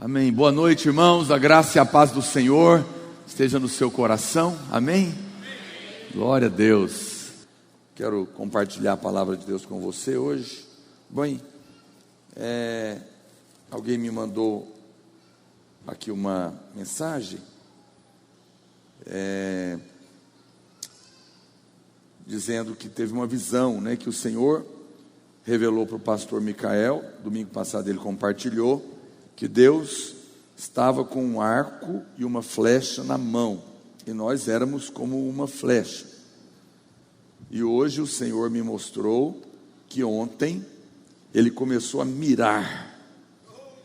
Amém. Boa noite, irmãos. A graça e a paz do Senhor esteja no seu coração. Amém? Glória a Deus. Quero compartilhar a palavra de Deus com você hoje. Bem, alguém me mandou aqui uma mensagem dizendo que teve uma visão, que o Senhor revelou para o pastor Micael. Domingo passado ele compartilhou que Deus estava com um arco e uma flecha na mão, e nós éramos como uma flecha. E hoje o Senhor me mostrou que ontem Ele começou a mirar,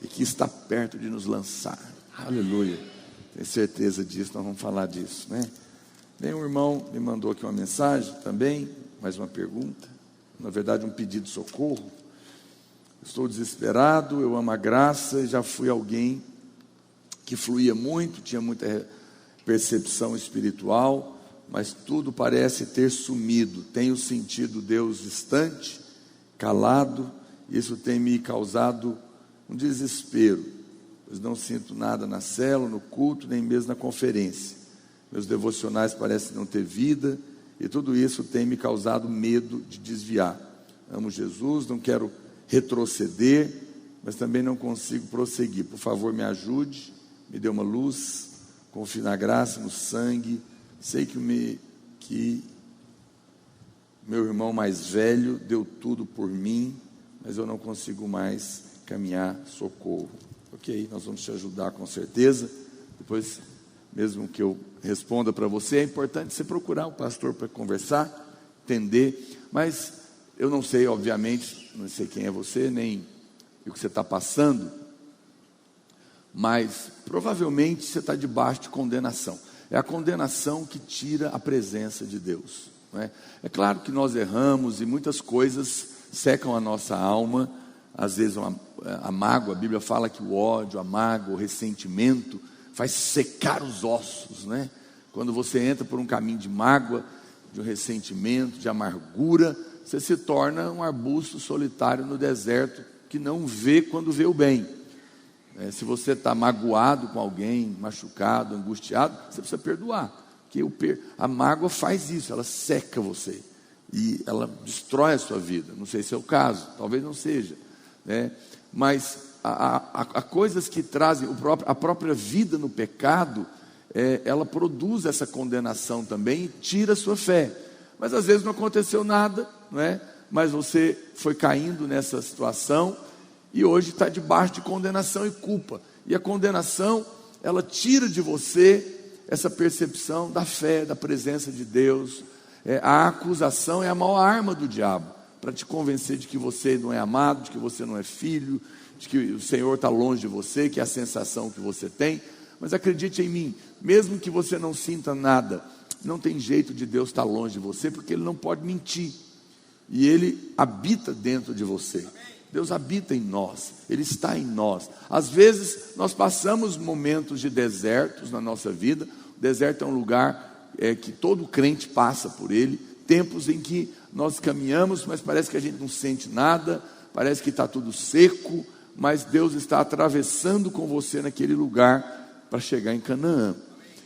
e que está perto de nos lançar. Aleluia, tenho certeza disso, nós vamos falar disso, Bem, um irmão me mandou aqui uma mensagem também, mais uma pergunta, na verdade um pedido de socorro. Estou desesperado, eu amo a graça, já fui alguém que fluía muito, tinha muita percepção espiritual, mas tudo parece ter sumido. Tenho sentido Deus distante, calado, e isso tem me causado um desespero, pois não sinto nada na célula, no culto, nem mesmo na conferência. Meus devocionais parecem não ter vida, e tudo isso tem me causado medo de desviar. Amo Jesus, não quero retroceder, mas também não consigo prosseguir. Por favor, me ajude, me dê uma luz, confie na graça, no sangue. Sei que meu irmão mais velho deu tudo por mim, mas eu não consigo mais caminhar. Socorro. Ok, nós vamos te ajudar com certeza. Depois, mesmo que eu responda para você, é importante você procurar o pastor para conversar, entender, mas eu não sei, obviamente, não sei quem é você, nem o que você está passando, mas provavelmente você está debaixo de condenação. É a condenação que tira a presença de Deus, É claro que nós erramos e muitas coisas secam a nossa alma. Às vezes a mágoa, a Bíblia fala que o ódio, a mágoa, o ressentimento faz secar os ossos, Quando você entra por um caminho de mágoa, de um ressentimento, de amargura, você se torna um arbusto solitário no deserto, que não vê quando vê o bem. Se você está magoado com alguém, machucado, angustiado, você precisa perdoar, porque a mágoa faz isso, ela seca você, e ela destrói a sua vida. Não sei se é o caso, talvez não seja, mas há coisas que trazem a própria vida no pecado, ela produz essa condenação também, e tira a sua fé. Mas às vezes não aconteceu nada, mas você foi caindo nessa situação, e hoje está debaixo de condenação e culpa. E a condenação, ela tira de você essa percepção da fé, da presença de Deus. A acusação é a maior arma do diabo, para te convencer de que você não é amado, de que você não é filho, de que o Senhor está longe de você, que é a sensação que você tem. Mas acredite em mim, mesmo que você não sinta nada, não tem jeito de Deus estar longe de você, porque Ele não pode mentir, e Ele habita dentro de você. Deus habita em nós, Ele está em nós. Às vezes nós passamos momentos de desertos na nossa vida. O deserto é um lugar que todo crente passa por ele, tempos em que nós caminhamos, mas parece que a gente não sente nada, parece que está tudo seco, mas Deus está atravessando com você naquele lugar para chegar em Canaã.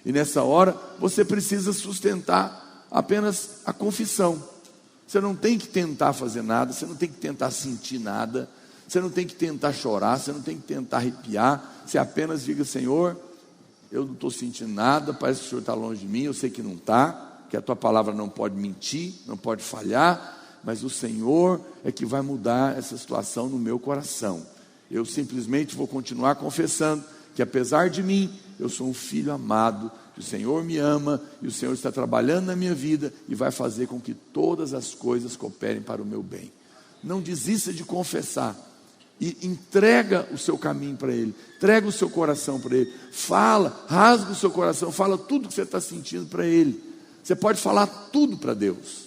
E nessa hora você precisa sustentar apenas a confissão. Você não tem que tentar fazer nada, você não tem que tentar sentir nada, você não tem que tentar chorar, você não tem que tentar arrepiar. Você apenas diga: Senhor, eu não estou sentindo nada, parece que o Senhor está longe de mim, eu sei que não está, que a Tua palavra não pode mentir, não pode falhar, mas o Senhor é que vai mudar essa situação no meu coração. Eu simplesmente vou continuar confessando que apesar de mim, eu sou um filho amado, que o Senhor me ama, e o Senhor está trabalhando na minha vida, e vai fazer com que todas as coisas cooperem para o meu bem. Não desista de confessar, e entrega o seu caminho para Ele, entrega o seu coração para Ele, fala, rasga o seu coração, fala tudo que você está sentindo para Ele. Você pode falar tudo para Deus,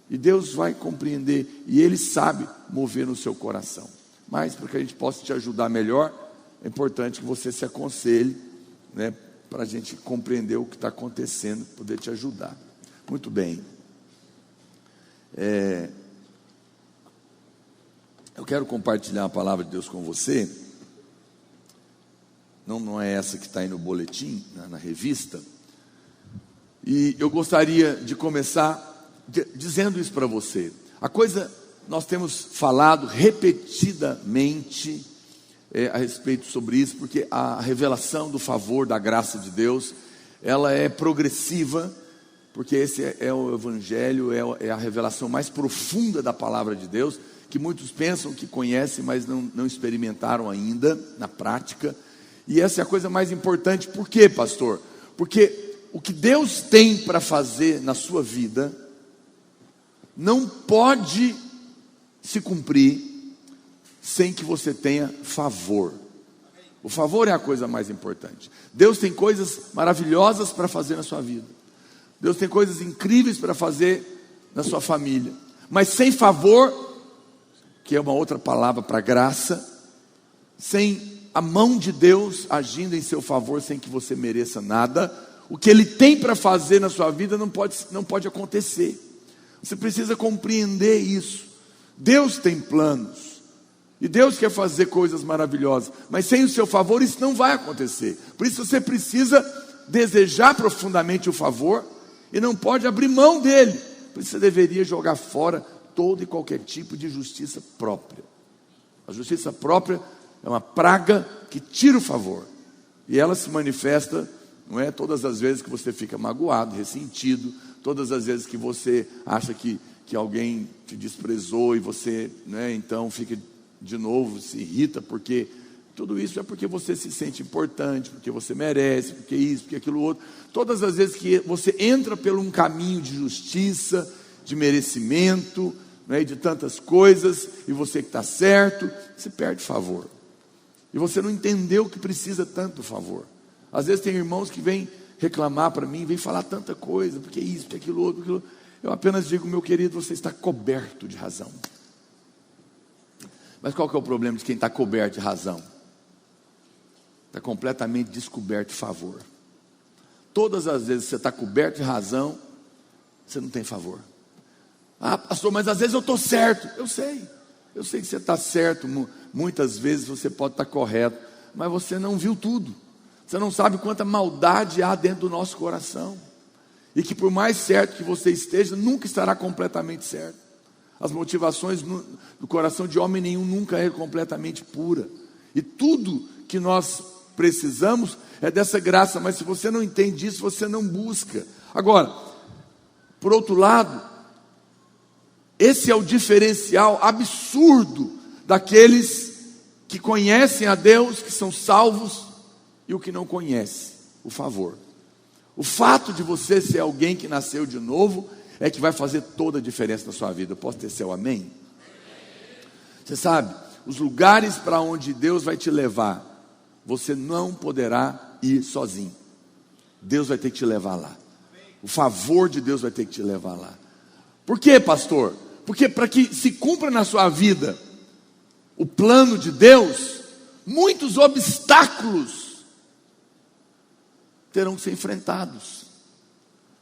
e Deus vai compreender, e Ele sabe mover no seu coração. Mas para que a gente possa te ajudar melhor, é importante que você se aconselhe, para a gente compreender o que está acontecendo, poder te ajudar. Muito bem. Eu quero compartilhar a palavra de Deus com você, não é essa que está aí no boletim, na revista. E eu gostaria de começar dizendo isso para você. A coisa, nós temos falado repetidamente a respeito sobre isso, porque a revelação do favor, da graça de Deus, ela é progressiva, porque esse é o Evangelho, é a revelação mais profunda da palavra de Deus, que muitos pensam que conhecem, mas não experimentaram ainda na prática. E essa é a coisa mais importante. Por quê, pastor? Porque o que Deus tem para fazer na sua vida não pode se cumprir sem que você tenha favor. O favor é a coisa mais importante. Deus tem coisas maravilhosas para fazer na sua vida. Deus tem coisas incríveis para fazer na sua família. Mas sem favor, que é uma outra palavra para graça, sem a mão de Deus agindo em seu favor, sem que você mereça nada, o que Ele tem para fazer na sua vida não pode acontecer. Você precisa compreender isso. Deus tem planos, e Deus quer fazer coisas maravilhosas, mas sem o seu favor isso não vai acontecer. Por isso você precisa desejar profundamente o favor, e não pode abrir mão dele. Por isso você deveria jogar fora todo e qualquer tipo de justiça própria. A justiça própria é uma praga que tira o favor, e ela se manifesta, não é, todas as vezes que você fica magoado, ressentido, todas as vezes que você acha que alguém te desprezou, e você, né, então fica de novo, se irrita, porque tudo isso é porque você se sente importante, porque você merece, porque isso, porque aquilo outro. Todas as vezes que você entra por um caminho de justiça, de merecimento, né, de tantas coisas, e você que está certo, você perde favor. E você não entendeu que precisa tanto favor. Às vezes tem irmãos que vêm reclamar para mim, vêm falar tanta coisa, porque isso, porque aquilo outro, porque aquilo. Eu apenas digo, meu querido, você está coberto de razão. Mas qual que é o problema de quem está coberto de razão? Está completamente descoberto de favor. Todas as vezes que você está coberto de razão, você não tem favor. Ah, pastor, mas às vezes eu estou certo. Eu sei que você está certo. Muitas vezes você pode estar correto, mas você não viu tudo. Você não sabe quanta maldade há dentro do nosso coração, e que por mais certo que você esteja, nunca estará completamente certo. As motivações do coração de homem nenhum nunca é completamente pura, e tudo que nós precisamos é dessa graça. Mas se você não entende isso, você não busca. Agora, por outro lado, esse é o diferencial absurdo daqueles que conhecem a Deus, que são salvos, e o que não conhece, o favor. O fato de você ser alguém que nasceu de novo é que vai fazer toda a diferença na sua vida. Eu posso ter seu amém? Você sabe, os lugares para onde Deus vai te levar, você não poderá ir sozinho. Deus vai ter que te levar lá. O favor de Deus vai ter que te levar lá. Por quê, pastor? Porque para que se cumpra na sua vida o plano de Deus, muitos obstáculos terão que ser enfrentados.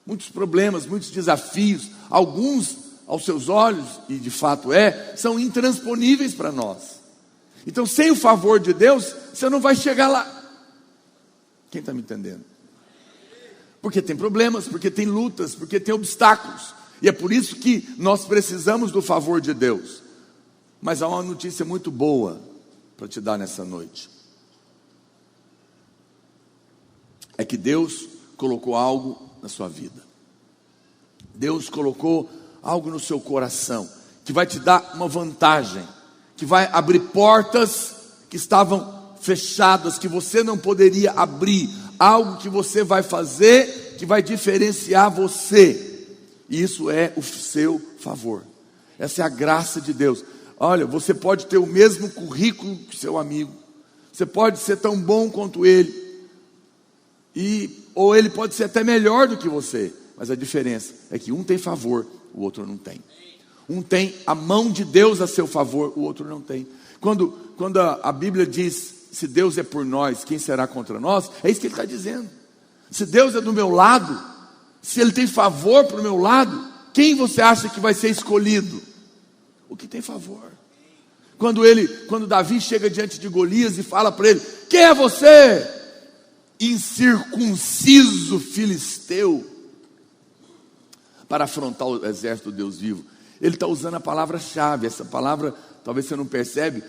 Muitos problemas, muitos desafios, alguns aos seus olhos, e de fato são intransponíveis para nós. Então, sem o favor de Deus, você não vai chegar lá. Quem está me entendendo? Porque tem problemas, porque tem lutas, porque tem obstáculos, e é por isso que nós precisamos do favor de Deus. Mas há uma notícia muito boa para te dar nessa noite. É que Deus colocou algo na sua vida. Deus colocou algo no seu coração, que vai te dar uma vantagem, que vai abrir portas que estavam fechadas, que você não poderia abrir. Algo que você vai fazer, que vai diferenciar você. E isso é o seu favor. Essa é a graça de Deus. Olha, você pode ter o mesmo currículo que seu amigo, você pode ser tão bom quanto ele, ou ele pode ser até melhor do que você, mas a diferença é que um tem favor, o outro não tem. Um tem a mão de Deus a seu favor, o outro não tem. Quando a Bíblia diz, se Deus é por nós, quem será contra nós? É isso que ele está dizendo. Se Deus é do meu lado, se Ele tem favor para o meu lado, quem você acha que vai ser escolhido? O que tem favor. Quando Davi chega diante de Golias e fala para ele, quem é você? incircunciso filisteu para afrontar o exército do Deus vivo. Ele está usando a palavra-chave. Essa palavra, talvez você não percebe,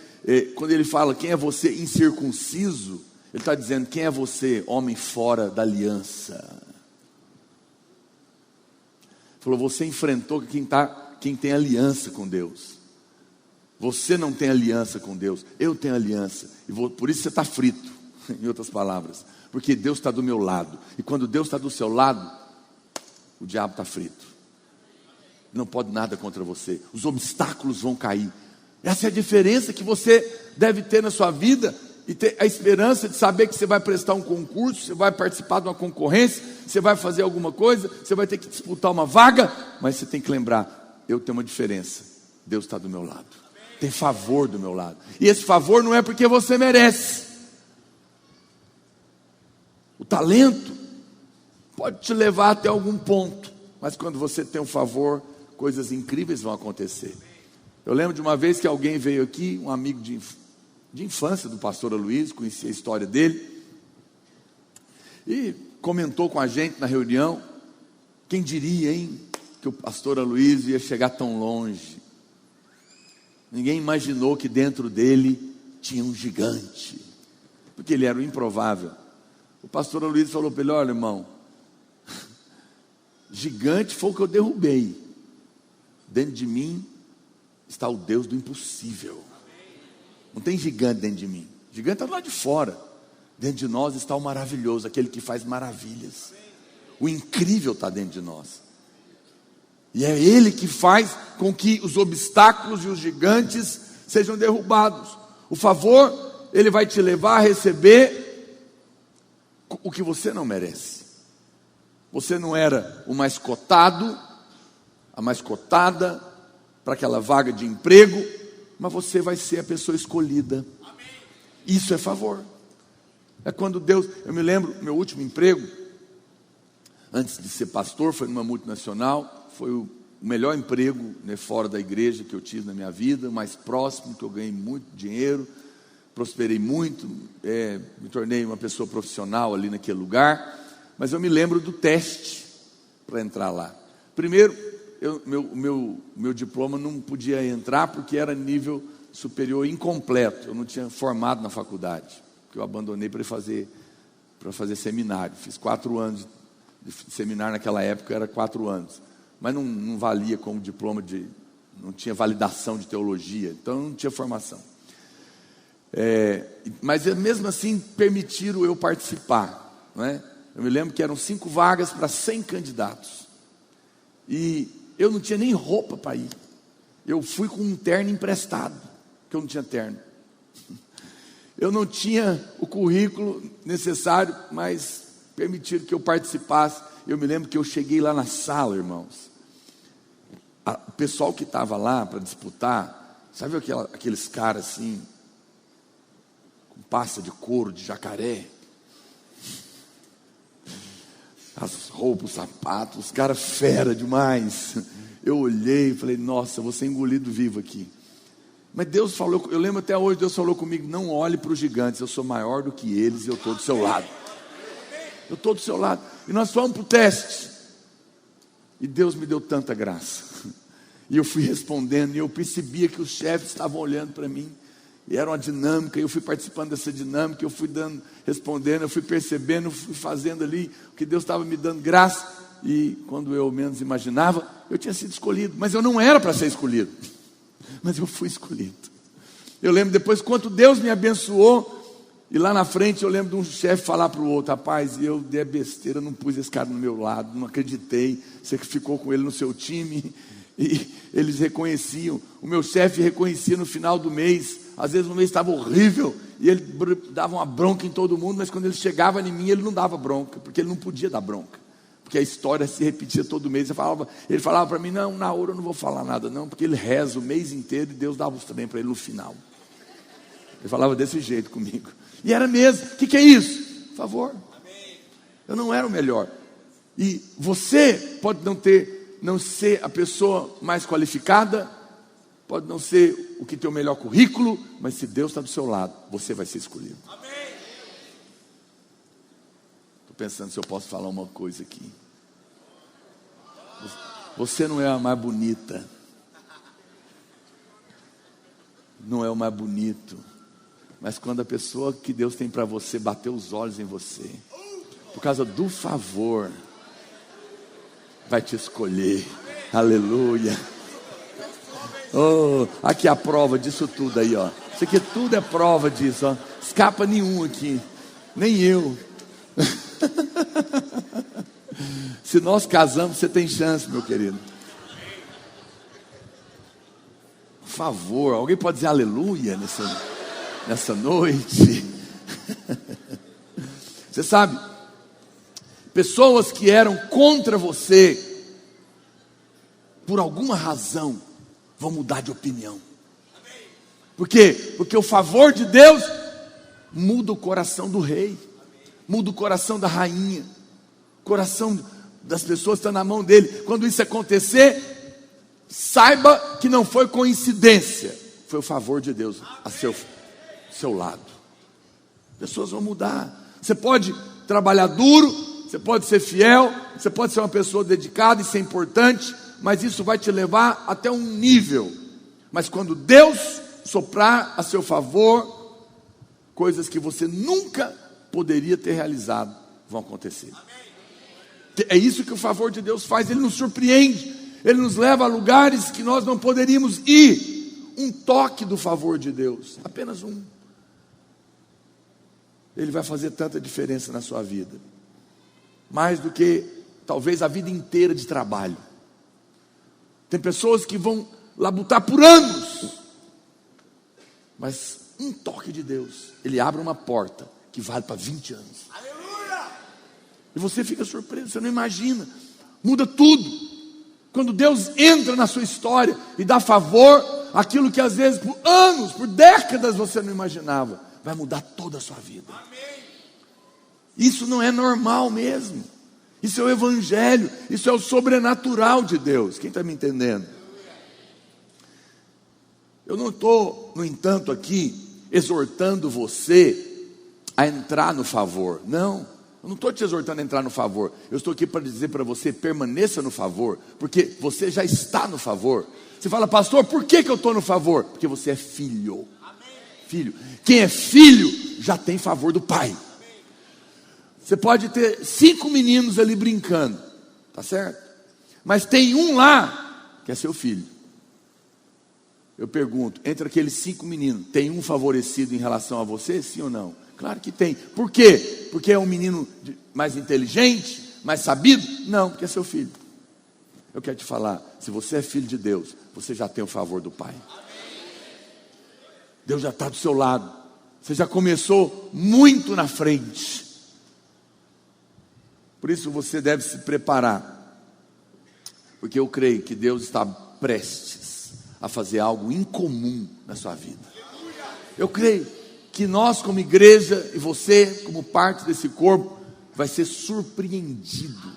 quando ele fala quem é você incircunciso, ele está dizendo quem é você, homem fora da aliança. Falou, você enfrentou quem tem aliança com Deus. Você não tem aliança com Deus, eu tenho aliança, e por isso você está frito, em outras palavras, porque Deus está do meu lado, e quando Deus está do seu lado, o diabo está frito, não pode nada contra você, os obstáculos vão cair. Essa é a diferença que você deve ter na sua vida, e ter a esperança de saber que você vai prestar um concurso, você vai participar de uma concorrência, você vai fazer alguma coisa, você vai ter que disputar uma vaga, mas você tem que lembrar, eu tenho uma diferença, Deus está do meu lado, tem favor do meu lado, e esse favor não é porque você merece. O talento pode te levar até algum ponto, mas quando você tem um favor, coisas incríveis vão acontecer. Eu lembro de uma vez que alguém veio aqui, um amigo de infância do pastor Aloysio, conhecia a história dele, e comentou com a gente na reunião, quem diria, hein, que o pastor Aloysio ia chegar tão longe. Ninguém imaginou que dentro dele tinha um gigante, porque ele era o improvável. O pastor Aloysio falou para ele, olha irmão, gigante foi o que eu derrubei, dentro de mim está o Deus do impossível. Não tem gigante dentro de mim, gigante está lá de fora, dentro de nós está o maravilhoso, aquele que faz maravilhas, o incrível está dentro de nós, e é Ele que faz com que os obstáculos e os gigantes sejam derrubados. O favor, Ele vai te levar a receber o que você não merece. Você não era o mais cotado, a mais cotada para aquela vaga de emprego, mas você vai ser a pessoa escolhida. Isso é favor. É quando Deus, eu me lembro, meu último emprego, antes de ser pastor, foi numa multinacional, foi o melhor emprego, né, fora da igreja que eu tive na minha vida, o mais próximo, que eu ganhei muito dinheiro, prosperei muito, me tornei uma pessoa profissional ali naquele lugar, mas eu me lembro do teste para entrar lá. Primeiro, meu diploma não podia entrar porque era nível superior incompleto, eu não tinha formado na faculdade, porque eu abandonei para fazer seminário, fiz 4 anos de seminário naquela época, era 4 anos, mas não valia como diploma não tinha validação de teologia, então não tinha formação. Mas mesmo assim permitiram eu participar, não é? Eu me lembro que eram 5 vagas para 100 candidatos, e eu não tinha nem roupa para ir, eu fui com um terno emprestado, porque eu não tinha terno, eu não tinha o currículo necessário, mas permitiram que eu participasse. Eu me lembro que eu cheguei lá na sala, irmãos, o pessoal que estava lá para disputar, sabe aqueles caras assim, com pasta de couro, de jacaré, as roupas, os sapatos, os caras fera demais. Eu olhei e falei, nossa, vou ser engolido vivo aqui. Mas Deus falou, eu lembro até hoje, Deus falou comigo, não olhe para os gigantes, eu sou maior do que eles e eu estou do seu lado. Eu estou do seu lado. E nós fomos para o teste, e Deus me deu tanta graça, e eu fui respondendo, e eu percebia que os chefes estavam olhando para mim, e era uma dinâmica, e eu fui participando dessa dinâmica, eu fui respondendo, eu fui percebendo, eu fui fazendo ali, o que Deus estava me dando graça, e quando eu menos imaginava, eu tinha sido escolhido, mas eu não era para ser escolhido, mas eu fui escolhido. Eu lembro depois quanto Deus me abençoou, e lá na frente eu lembro de um chefe falar para o outro, rapaz, eu dei a besteira, não pus esse cara no meu lado, não acreditei, você que ficou com ele no seu time, e eles reconheciam, o meu chefe reconhecia no final do mês, às vezes o mês estava horrível, e ele dava uma bronca em todo mundo, mas quando ele chegava em mim, ele não dava bronca, porque ele não podia dar bronca, porque a história se repetia todo mês. Ele falava para mim, não, na hora eu não vou falar nada não, porque ele reza o mês inteiro, e Deus dava os trem para ele no final. Ele falava desse jeito comigo, e era mesmo. O que é isso? Favor. Eu não era o melhor, e você pode não ser a pessoa mais qualificada, pode não ser o que tem o melhor currículo, mas se Deus está do seu lado, você vai ser escolhido. pensando se eu posso falar uma coisa aqui. Você não é a mais bonita. Não é o mais bonito. Mas quando a pessoa que Deus tem para você bater os olhos em você, por causa do favor, vai te escolher. Aleluia. Oh, aqui a prova disso tudo aí, ó. Isso aqui tudo é prova disso, ó. Escapa nenhum aqui. Nem eu. Se nós casamos, você tem chance, meu querido. Por favor, alguém pode dizer aleluia nessa noite? Você sabe, pessoas que eram contra você, por alguma razão, vão mudar de opinião. Por quê? Porque o favor de Deus muda o coração do rei, muda o coração da rainha, o coração das pessoas está na mão dele. Quando isso acontecer, saiba que não foi coincidência, foi o favor de Deus a seu lado. Pessoas vão mudar. Você pode trabalhar duro, você pode ser fiel, você pode ser uma pessoa dedicada, isso é importante, mas isso vai te levar até um nível. Mas quando Deus soprar a seu favor, coisas que você nunca poderia ter realizado vão acontecer. É isso que o favor de Deus faz. Ele nos surpreende, Ele nos leva a lugares que nós não poderíamos ir. Um toque do favor de Deus, apenas um, ele vai fazer tanta diferença na sua vida, mais do que talvez a vida inteira de trabalho. Tem pessoas que vão labutar por anos, mas um toque de Deus, Ele abre uma porta que vale para 20 anos. Aleluia! E você fica surpreso, você não imagina, muda tudo. Quando Deus entra na sua história e dá favor, aquilo que às vezes por anos, por décadas você não imaginava, vai mudar toda a sua vida. Isso não é normal mesmo. Isso é o evangelho, isso é o sobrenatural de Deus. Quem está me entendendo? Eu não estou, no entanto, aqui exortando você a entrar no favor. Não, eu não estou te exortando a entrar no favor. Eu estou aqui para dizer para você, permaneça no favor, porque você já está no favor. Você fala, pastor, por que eu estou no favor? Porque você é filho. Filho. Quem é filho já tem favor do pai. Você pode ter 5 meninos ali brincando, tá certo? Mas tem um lá que é seu filho. Eu pergunto, entre aqueles 5 meninos, tem um favorecido em relação a você, sim ou não? Claro que tem. Por quê? Porque é um menino mais inteligente, mais sabido? Não, porque é seu filho. Eu quero te falar, se você é filho de Deus, você já tem o favor do pai. Deus já está do seu lado. Você já começou muito na frente. Por isso você deve se preparar, porque eu creio que Deus está prestes a fazer algo incomum na sua vida. Eu creio que nós como igreja e você como parte desse corpo vai ser surpreendido,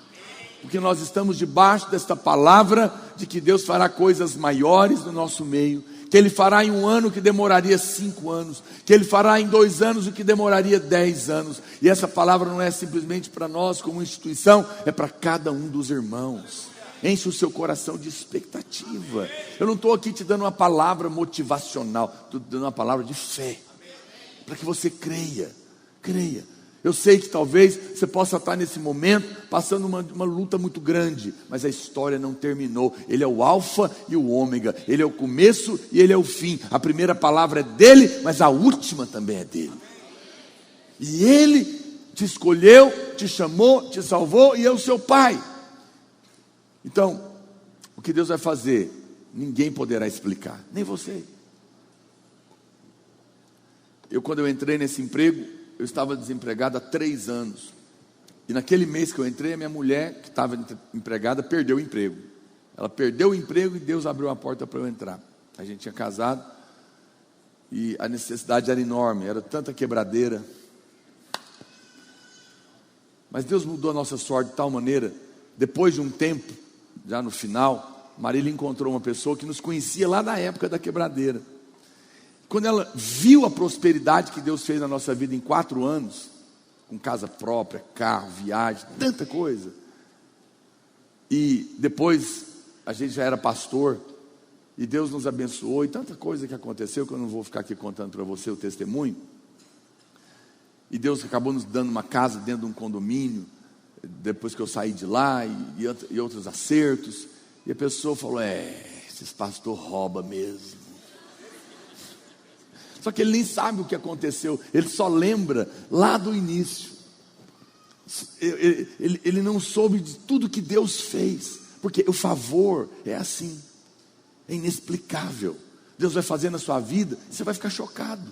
porque nós estamos debaixo desta palavra de que Deus fará coisas maiores no nosso meio, que Ele fará em 1 ano o que demoraria 5 anos, que Ele fará em 2 anos o que demoraria 10 anos, e essa palavra não é simplesmente para nós como instituição, é para cada um dos irmãos. Enche o seu coração de expectativa. Eu não estou aqui te dando uma palavra motivacional, estou te dando uma palavra de fé, para que você creia. Eu sei que talvez você possa estar nesse momento passando uma luta muito grande, mas a história não terminou. Ele é o alfa e o ômega, Ele é o começo e Ele é o fim. A primeira palavra é dele, mas a última também é dele. E Ele te escolheu, te chamou, te salvou e é o seu Pai. Então, o que Deus vai fazer, ninguém poderá explicar, nem você. Quando eu entrei nesse emprego, eu estava desempregado há 3 anos. E naquele mês que eu entrei, a minha mulher, que estava empregada, perdeu o emprego. Ela perdeu o emprego e Deus abriu a porta para eu entrar. A gente tinha casado e a necessidade era enorme, era tanta quebradeira. Mas Deus mudou a nossa sorte de tal maneira, depois de um tempo, já no final, Marília encontrou uma pessoa que nos conhecia lá da época da quebradeira. Quando ela viu a prosperidade que Deus fez na nossa vida em 4 anos, com casa própria, carro, viagem, tanta coisa. E depois a gente já era pastor, e Deus nos abençoou, e tanta coisa que aconteceu, que eu não vou ficar aqui contando para você o testemunho. E Deus acabou nos dando uma casa dentro de um condomínio, depois que eu saí de lá, e outros acertos. E a pessoa falou, esses pastores roubam mesmo. Só que ele nem sabe o que aconteceu, ele só lembra lá do início. Ele não soube de tudo que Deus fez, porque o favor é assim, é inexplicável. Deus vai fazer na sua vida, você vai ficar chocado.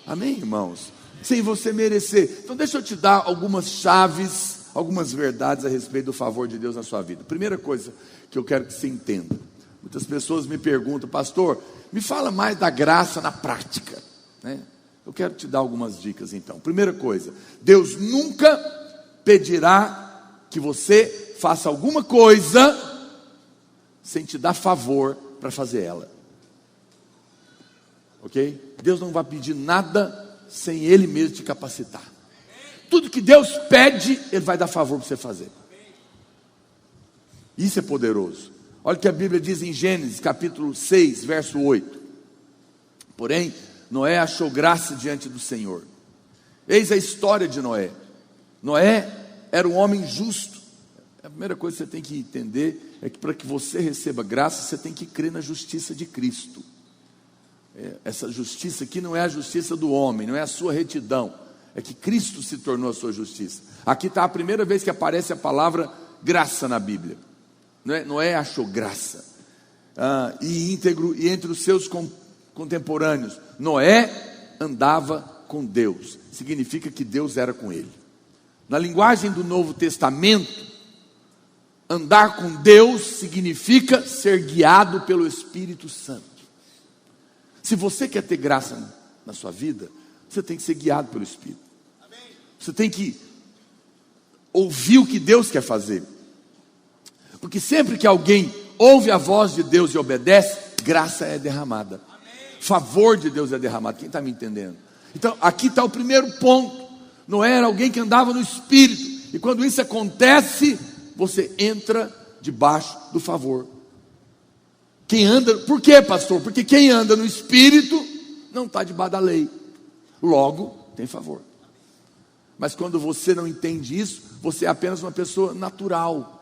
Amém, irmãos? Sem você merecer. Então deixa eu te dar algumas chaves, algumas verdades a respeito do favor de Deus na sua vida. Primeira coisa que eu quero que você entenda. Muitas pessoas me perguntam, pastor, me fala mais da graça na prática, né? Eu quero te dar algumas dicas então. Primeira coisa, Deus nunca pedirá que você faça alguma coisa sem te dar favor para fazer ela. Ok? Deus não vai pedir nada sem Ele mesmo te capacitar. Tudo que Deus pede, Ele vai dar favor para você fazer. Isso é poderoso. Olha o que a Bíblia diz em Gênesis capítulo 6, verso 8. Porém, Noé achou graça diante do Senhor. Eis a história de Noé. Noé era um homem justo. A primeira coisa que você tem que entender é que para que você receba graça, você tem que crer na justiça de Cristo. Essa justiça aqui não é a justiça do homem, não é a sua retidão, é que Cristo se tornou a sua justiça. Aqui está a primeira vez que aparece a palavra graça na Bíblia. Noé achou graça, e íntegro, e entre os seus contemporâneos, Noé andava com Deus, significa que Deus era com ele. Na linguagem do Novo Testamento, andar com Deus significa ser guiado pelo Espírito Santo. Se você quer ter graça na sua vida, você tem que ser guiado pelo Espírito. Você tem que ouvir o que Deus quer fazer. Porque sempre que alguém ouve a voz de Deus e obedece, graça é derramada. Favor de Deus é derramado. Quem está me entendendo? Então, aqui está o primeiro ponto. Noé era alguém que andava no Espírito. E quando isso acontece, você entra debaixo do favor. Quem anda, por quê, pastor? Porque quem anda no Espírito não está debaixo da lei. Logo, tem favor. Mas quando você não entende isso, você é apenas uma pessoa natural.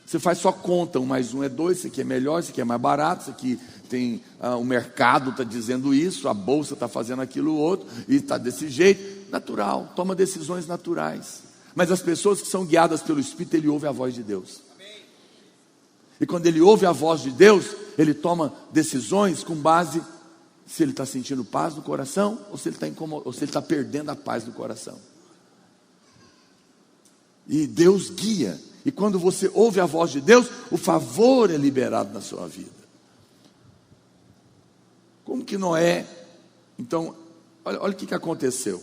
Você faz só conta, 1 mais 1 é 2, isso aqui é melhor, isso aqui é mais barato, isso aqui tem, o mercado está dizendo isso, a bolsa está fazendo aquilo outro, e está desse jeito, natural, toma decisões naturais. Mas as pessoas que são guiadas pelo Espírito, ele ouve a voz de Deus. E quando ele ouve a voz de Deus, ele toma decisões com base se ele está sentindo paz no coração, ou se ele está incomodado, ou se ele está perdendo a paz no coração. E Deus guia. E quando você ouve a voz de Deus, o favor é liberado na sua vida. Como que Noé? Então, olha o que aconteceu.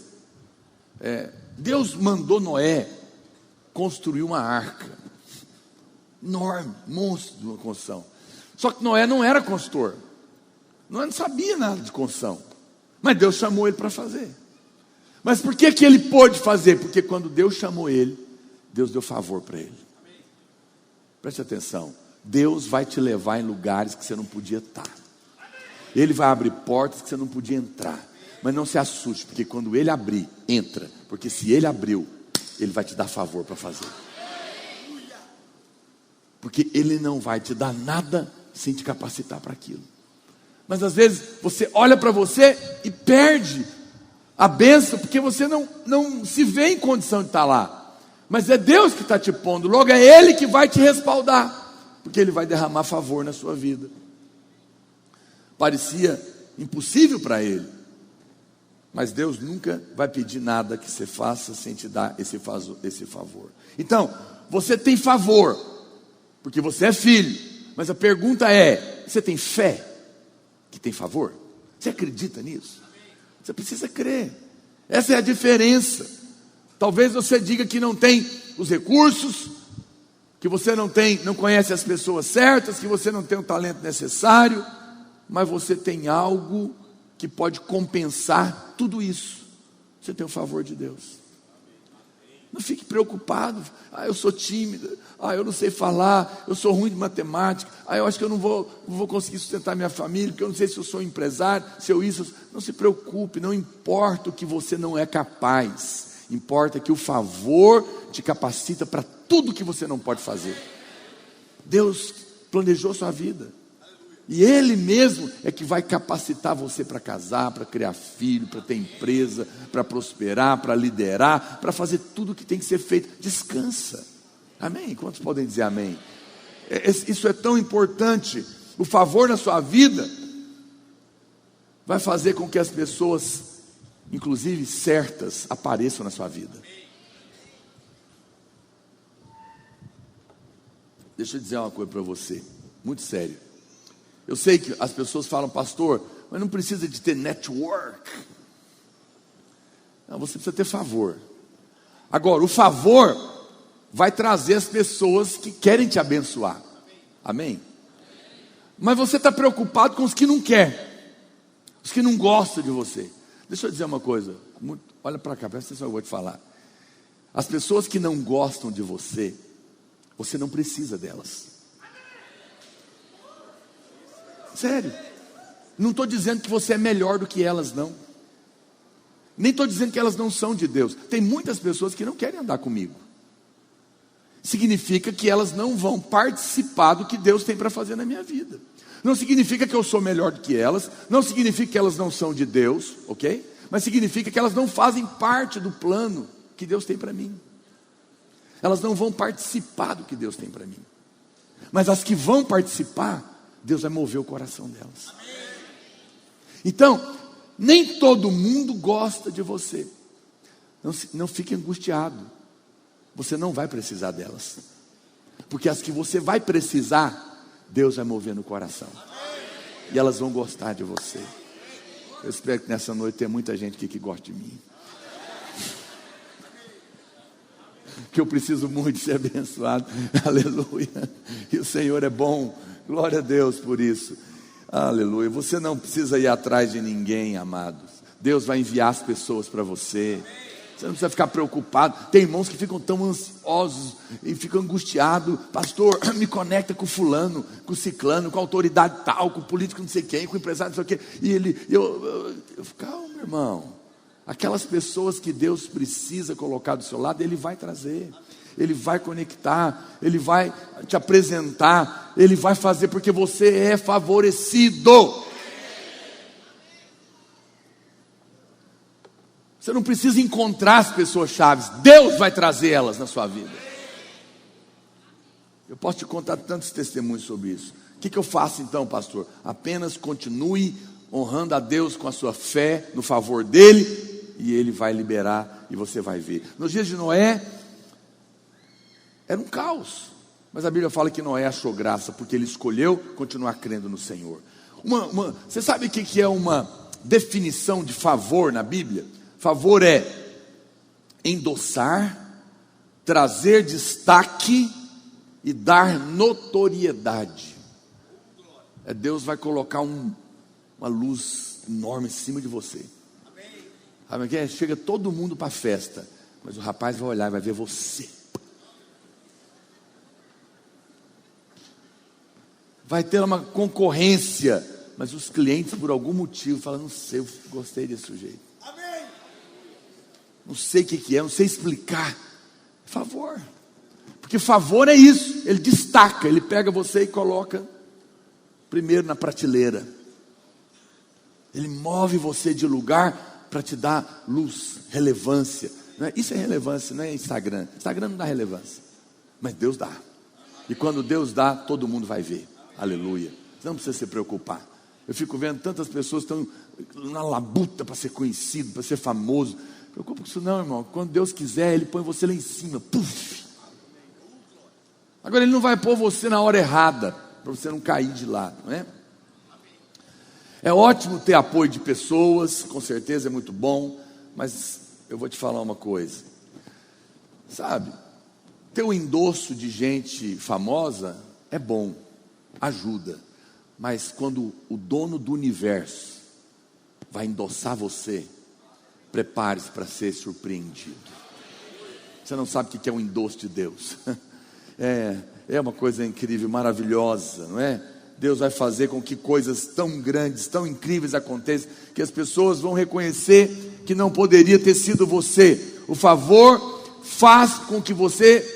Deus mandou Noé construir uma arca. Enorme, monstro de uma construção. Só que Noé não era construtor. Noé não sabia nada de construção. Mas Deus chamou ele para fazer. Mas por que ele pôde fazer? Porque quando Deus chamou ele, Deus deu favor para ele. Preste atenção. Deus vai te levar em lugares que você não podia estar. Ele vai abrir portas que você não podia entrar. Mas não se assuste, porque quando ele abrir, entra. Porque se ele abriu, ele vai te dar favor para fazer. Porque ele não vai te dar nada sem te capacitar para aquilo. Mas às vezes você olha para você e perde a bênção, porque você não se vê em condição de estar lá. Mas é Deus que está te pondo, logo é Ele que vai te respaldar, porque Ele vai derramar favor na sua vida. Parecia impossível para Ele, mas Deus nunca vai pedir nada que você faça sem te dar esse favor. Então, você tem favor, porque você é filho, mas a pergunta é, você tem fé que tem favor? Você acredita nisso? Você precisa crer. Essa é a diferença. Talvez você diga que não tem os recursos, que você não conhece as pessoas certas, que você não tem o talento necessário, mas você tem algo que pode compensar tudo isso. Você tem o favor de Deus. Não fique preocupado. Eu sou tímida. Eu não sei falar. Eu sou ruim de matemática. Eu acho que eu não vou conseguir sustentar minha família, porque eu não sei se eu sou empresário, se eu isso. Não se preocupe, não importa o que você não é capaz. Importa que o favor te capacita para tudo que você não pode fazer. Deus planejou sua vida. E Ele mesmo é que vai capacitar você para casar, para criar filho, para ter empresa, para prosperar, para liderar, para fazer tudo o que tem que ser feito. Descansa. Amém? Quantos podem dizer amém? Isso é tão importante. O favor na sua vida vai fazer com que as pessoas, inclusive certas, apareçam na sua vida. Deixa eu dizer uma coisa para você, muito sério. Eu sei que as pessoas falam, pastor, mas não precisa de ter network. Não, você precisa ter favor. Agora, o favor vai trazer as pessoas que querem te abençoar. Amém? Mas você está preocupado com os que não querem, os que não gostam de você. Deixa eu dizer uma coisa, olha para cá, presta atenção, eu vou te falar. As pessoas que não gostam de você, você não precisa delas. Sério, não estou dizendo que você é melhor do que elas, não. Nem estou dizendo que elas não são de Deus. Tem muitas pessoas que não querem andar comigo. Significa que elas não vão participar do que Deus tem para fazer na minha vida. Não significa que eu sou melhor do que elas. Não significa que elas não são de Deus, ok? Mas significa que elas não fazem parte do plano que Deus tem para mim. Elas não vão participar do que Deus tem para mim. Mas as que vão participar, Deus vai mover o coração delas. Então, nem todo mundo gosta de você. Não fique angustiado. Você não vai precisar delas. Porque as que você vai precisar, Deus vai mover no coração. E elas vão gostar de você. Eu espero que nessa noite tenha muita gente aqui que goste de mim. Que eu preciso muito ser abençoado. Aleluia. E o Senhor é bom. Glória a Deus por isso. Aleluia. Você não precisa ir atrás de ninguém, amados. Deus vai enviar as pessoas para você. Você não precisa ficar preocupado. Tem irmãos que ficam tão ansiosos e ficam angustiados. Pastor, me conecta com fulano, com ciclano, com a autoridade tal, com o político não sei quem, com o empresário não sei o quê. E eu calma, irmão. Aquelas pessoas que Deus precisa colocar do seu lado, Ele vai trazer. Ele vai conectar, Ele vai te apresentar, Ele vai fazer, porque você é favorecido. Você não precisa encontrar as pessoas chaves, Deus vai trazer elas na sua vida. Eu posso te contar tantos testemunhos sobre isso. O que eu faço então, pastor? Apenas continue honrando a Deus com a sua fé, no favor dEle, e Ele vai liberar, e você vai ver. Nos dias de Noé, era um caos, mas a Bíblia fala que Noé achou graça, porque ele escolheu continuar crendo no Senhor. Você sabe o que é uma definição de favor na Bíblia? Favor é endossar, trazer destaque e dar notoriedade. Deus vai colocar uma luz enorme em cima de você. Sabe o que é? Chega todo mundo para a festa, mas o rapaz vai olhar e vai ver você. Vai ter uma concorrência, mas os clientes por algum motivo falam, não sei, eu gostei desse sujeito. Não sei o que é, não sei explicar. Favor. Porque favor é isso, ele destaca, ele pega você e coloca primeiro na prateleira. Ele move você de lugar para te dar luz, relevância. Isso é relevância, não é Instagram. Instagram não dá relevância, mas Deus dá. E quando Deus dá, todo mundo vai ver. Aleluia. Você não precisa se preocupar. Eu fico vendo tantas pessoas que estão na labuta para ser conhecido, para ser famoso. Não preocupa com isso não, irmão. Quando Deus quiser, Ele põe você lá em cima. Puf. Agora Ele não vai pôr você na hora errada, para você não cair de lá, não é? É ótimo ter apoio de pessoas, com certeza é muito bom, mas eu vou te falar uma coisa. Sabe, ter o endosso de gente famosa é bom, ajuda, mas quando o dono do universo vai endossar você, prepare-se para ser surpreendido. Você não sabe o que é o endosso de Deus. É uma coisa incrível, maravilhosa, não é? Deus vai fazer com que coisas tão grandes, tão incríveis aconteçam, que as pessoas vão reconhecer que não poderia ter sido você. O favor faz com que você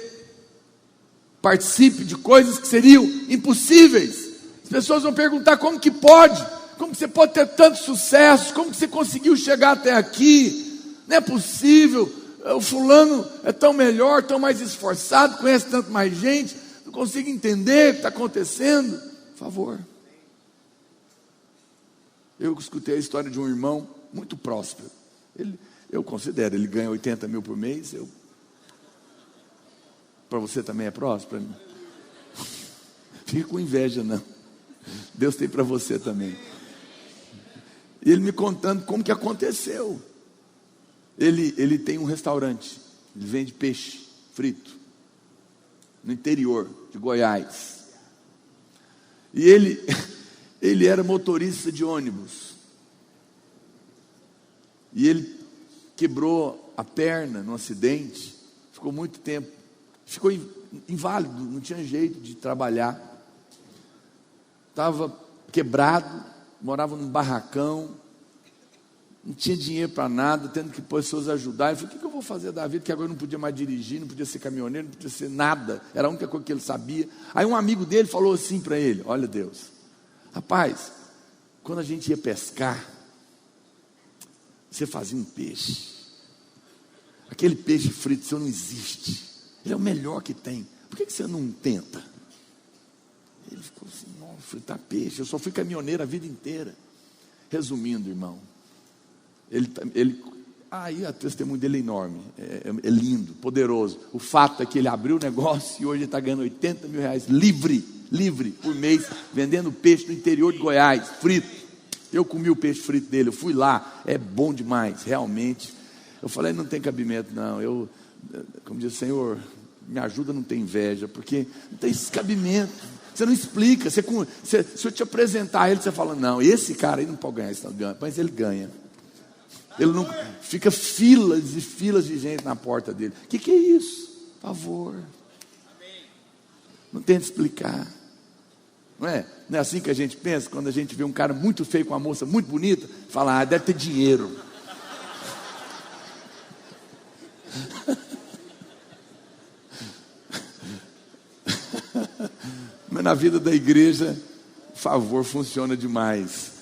participe de coisas que seriam impossíveis. As pessoas vão perguntar: como que pode? Como que você pode ter tanto sucesso? Como que você conseguiu chegar até aqui? Não é possível. O fulano é tão melhor, tão mais esforçado, conhece tanto mais gente. Não consigo entender o que está acontecendo. Por favor. Eu escutei a história de um irmão muito próspero. Eu considero, ele ganha 80 mil por mês. Para você também é próspero? Fique com inveja não. Deus tem para você também. E ele me contando como que aconteceu. Ele tem um restaurante. Ele vende peixe frito no interior de Goiás. E ele era motorista de ônibus. E ele quebrou a perna num acidente. Ficou muito tempo. Ficou inválido, não tinha jeito de trabalhar. Estava quebrado, morava num barracão, não tinha dinheiro para nada, tendo que pessoas ajudar. Ele falou: o que eu vou fazer da vida? Que agora não podia mais dirigir, não podia ser caminhoneiro, não podia ser nada. Era a única coisa que ele sabia. Aí um amigo dele falou assim para ele: olha Deus, rapaz, quando a gente ia pescar, você fazia um peixe. Aquele peixe frito seu não existe. Ele é o melhor que tem. Por que você não tenta? Ele ficou assim: não, fritar peixe. Eu só fui caminhoneiro a vida inteira. Resumindo, irmão, aí o testemunho dele é enorme, é lindo, poderoso. O fato é que ele abriu o negócio e hoje ele está ganhando 80 mil reais livre por mês, vendendo peixe no interior de Goiás, frito. Eu comi o peixe frito dele, eu fui lá, é bom demais, realmente. Eu falei: não tem cabimento não. Como diz o Senhor, me ajuda a não ter inveja, porque não tem esse cabimento. Você não explica. Se eu te apresentar ele, você fala: não, esse cara aí não pode ganhar isso, não. Mas ele ganha. Ele não fica filas e filas de gente na porta dele. O que é isso? Por favor. Não tenta explicar. Não é assim que a gente pensa quando a gente vê um cara muito feio com uma moça muito bonita, fala: deve ter dinheiro. Mas na vida da igreja, favor funciona demais.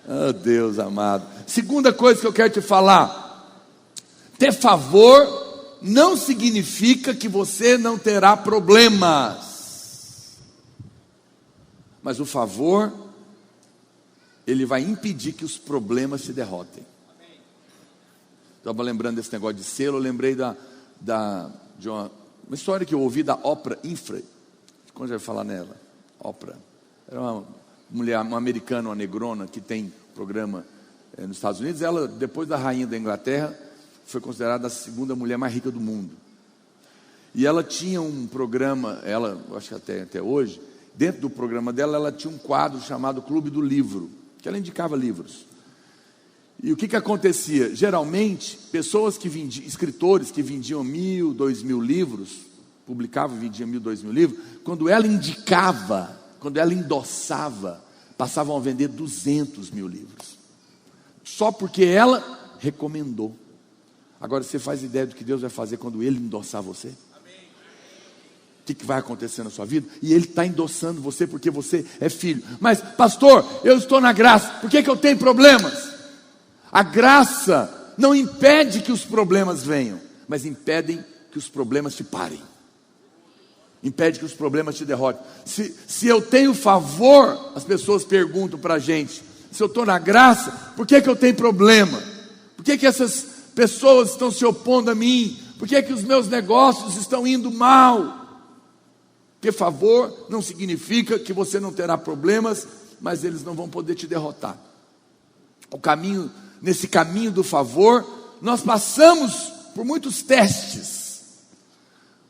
Oh Deus amado. Segunda coisa que eu quero te falar: ter favor não significa que você não terá problemas. Mas o favor, ele vai impedir que os problemas se derrotem. Estava lembrando desse negócio de selo. Eu lembrei de uma história que eu ouvi da Oprah Winfrey. Quando eu ia falar nela? Oprah era uma mulher, uma americana, uma negrona, que tem programa nos Estados Unidos. Ela, depois da rainha da Inglaterra, foi considerada a segunda mulher mais rica do mundo. E ela tinha um programa, eu acho que até hoje, dentro do programa dela, ela tinha um quadro chamado Clube do Livro, que ela indicava livros. E o que acontecia? Geralmente, pessoas que vendiam, escritores que vendiam 1.000, 2.000 livros, publicavam e vendiam 1.000, 2.000 livros, quando ela indicava, quando ela endossava, passavam a vender 200 mil livros. Só porque ela recomendou. Agora você faz ideia do que Deus vai fazer quando Ele endossar você? O que vai acontecer na sua vida? E Ele está endossando você porque você é filho. Mas pastor, eu estou na graça, por que eu tenho problemas? A graça não impede que os problemas venham, mas impedem que os problemas te parem. Impede que os problemas te derrotem. Se eu tenho favor, as pessoas perguntam para a gente: se eu estou na graça, por que eu tenho problema? Por que essas pessoas estão se opondo a mim? Por que os meus negócios estão indo mal? Porque favor não significa que você não terá problemas, mas eles não vão poder te derrotar. Nesse caminho do favor, nós passamos por muitos testes.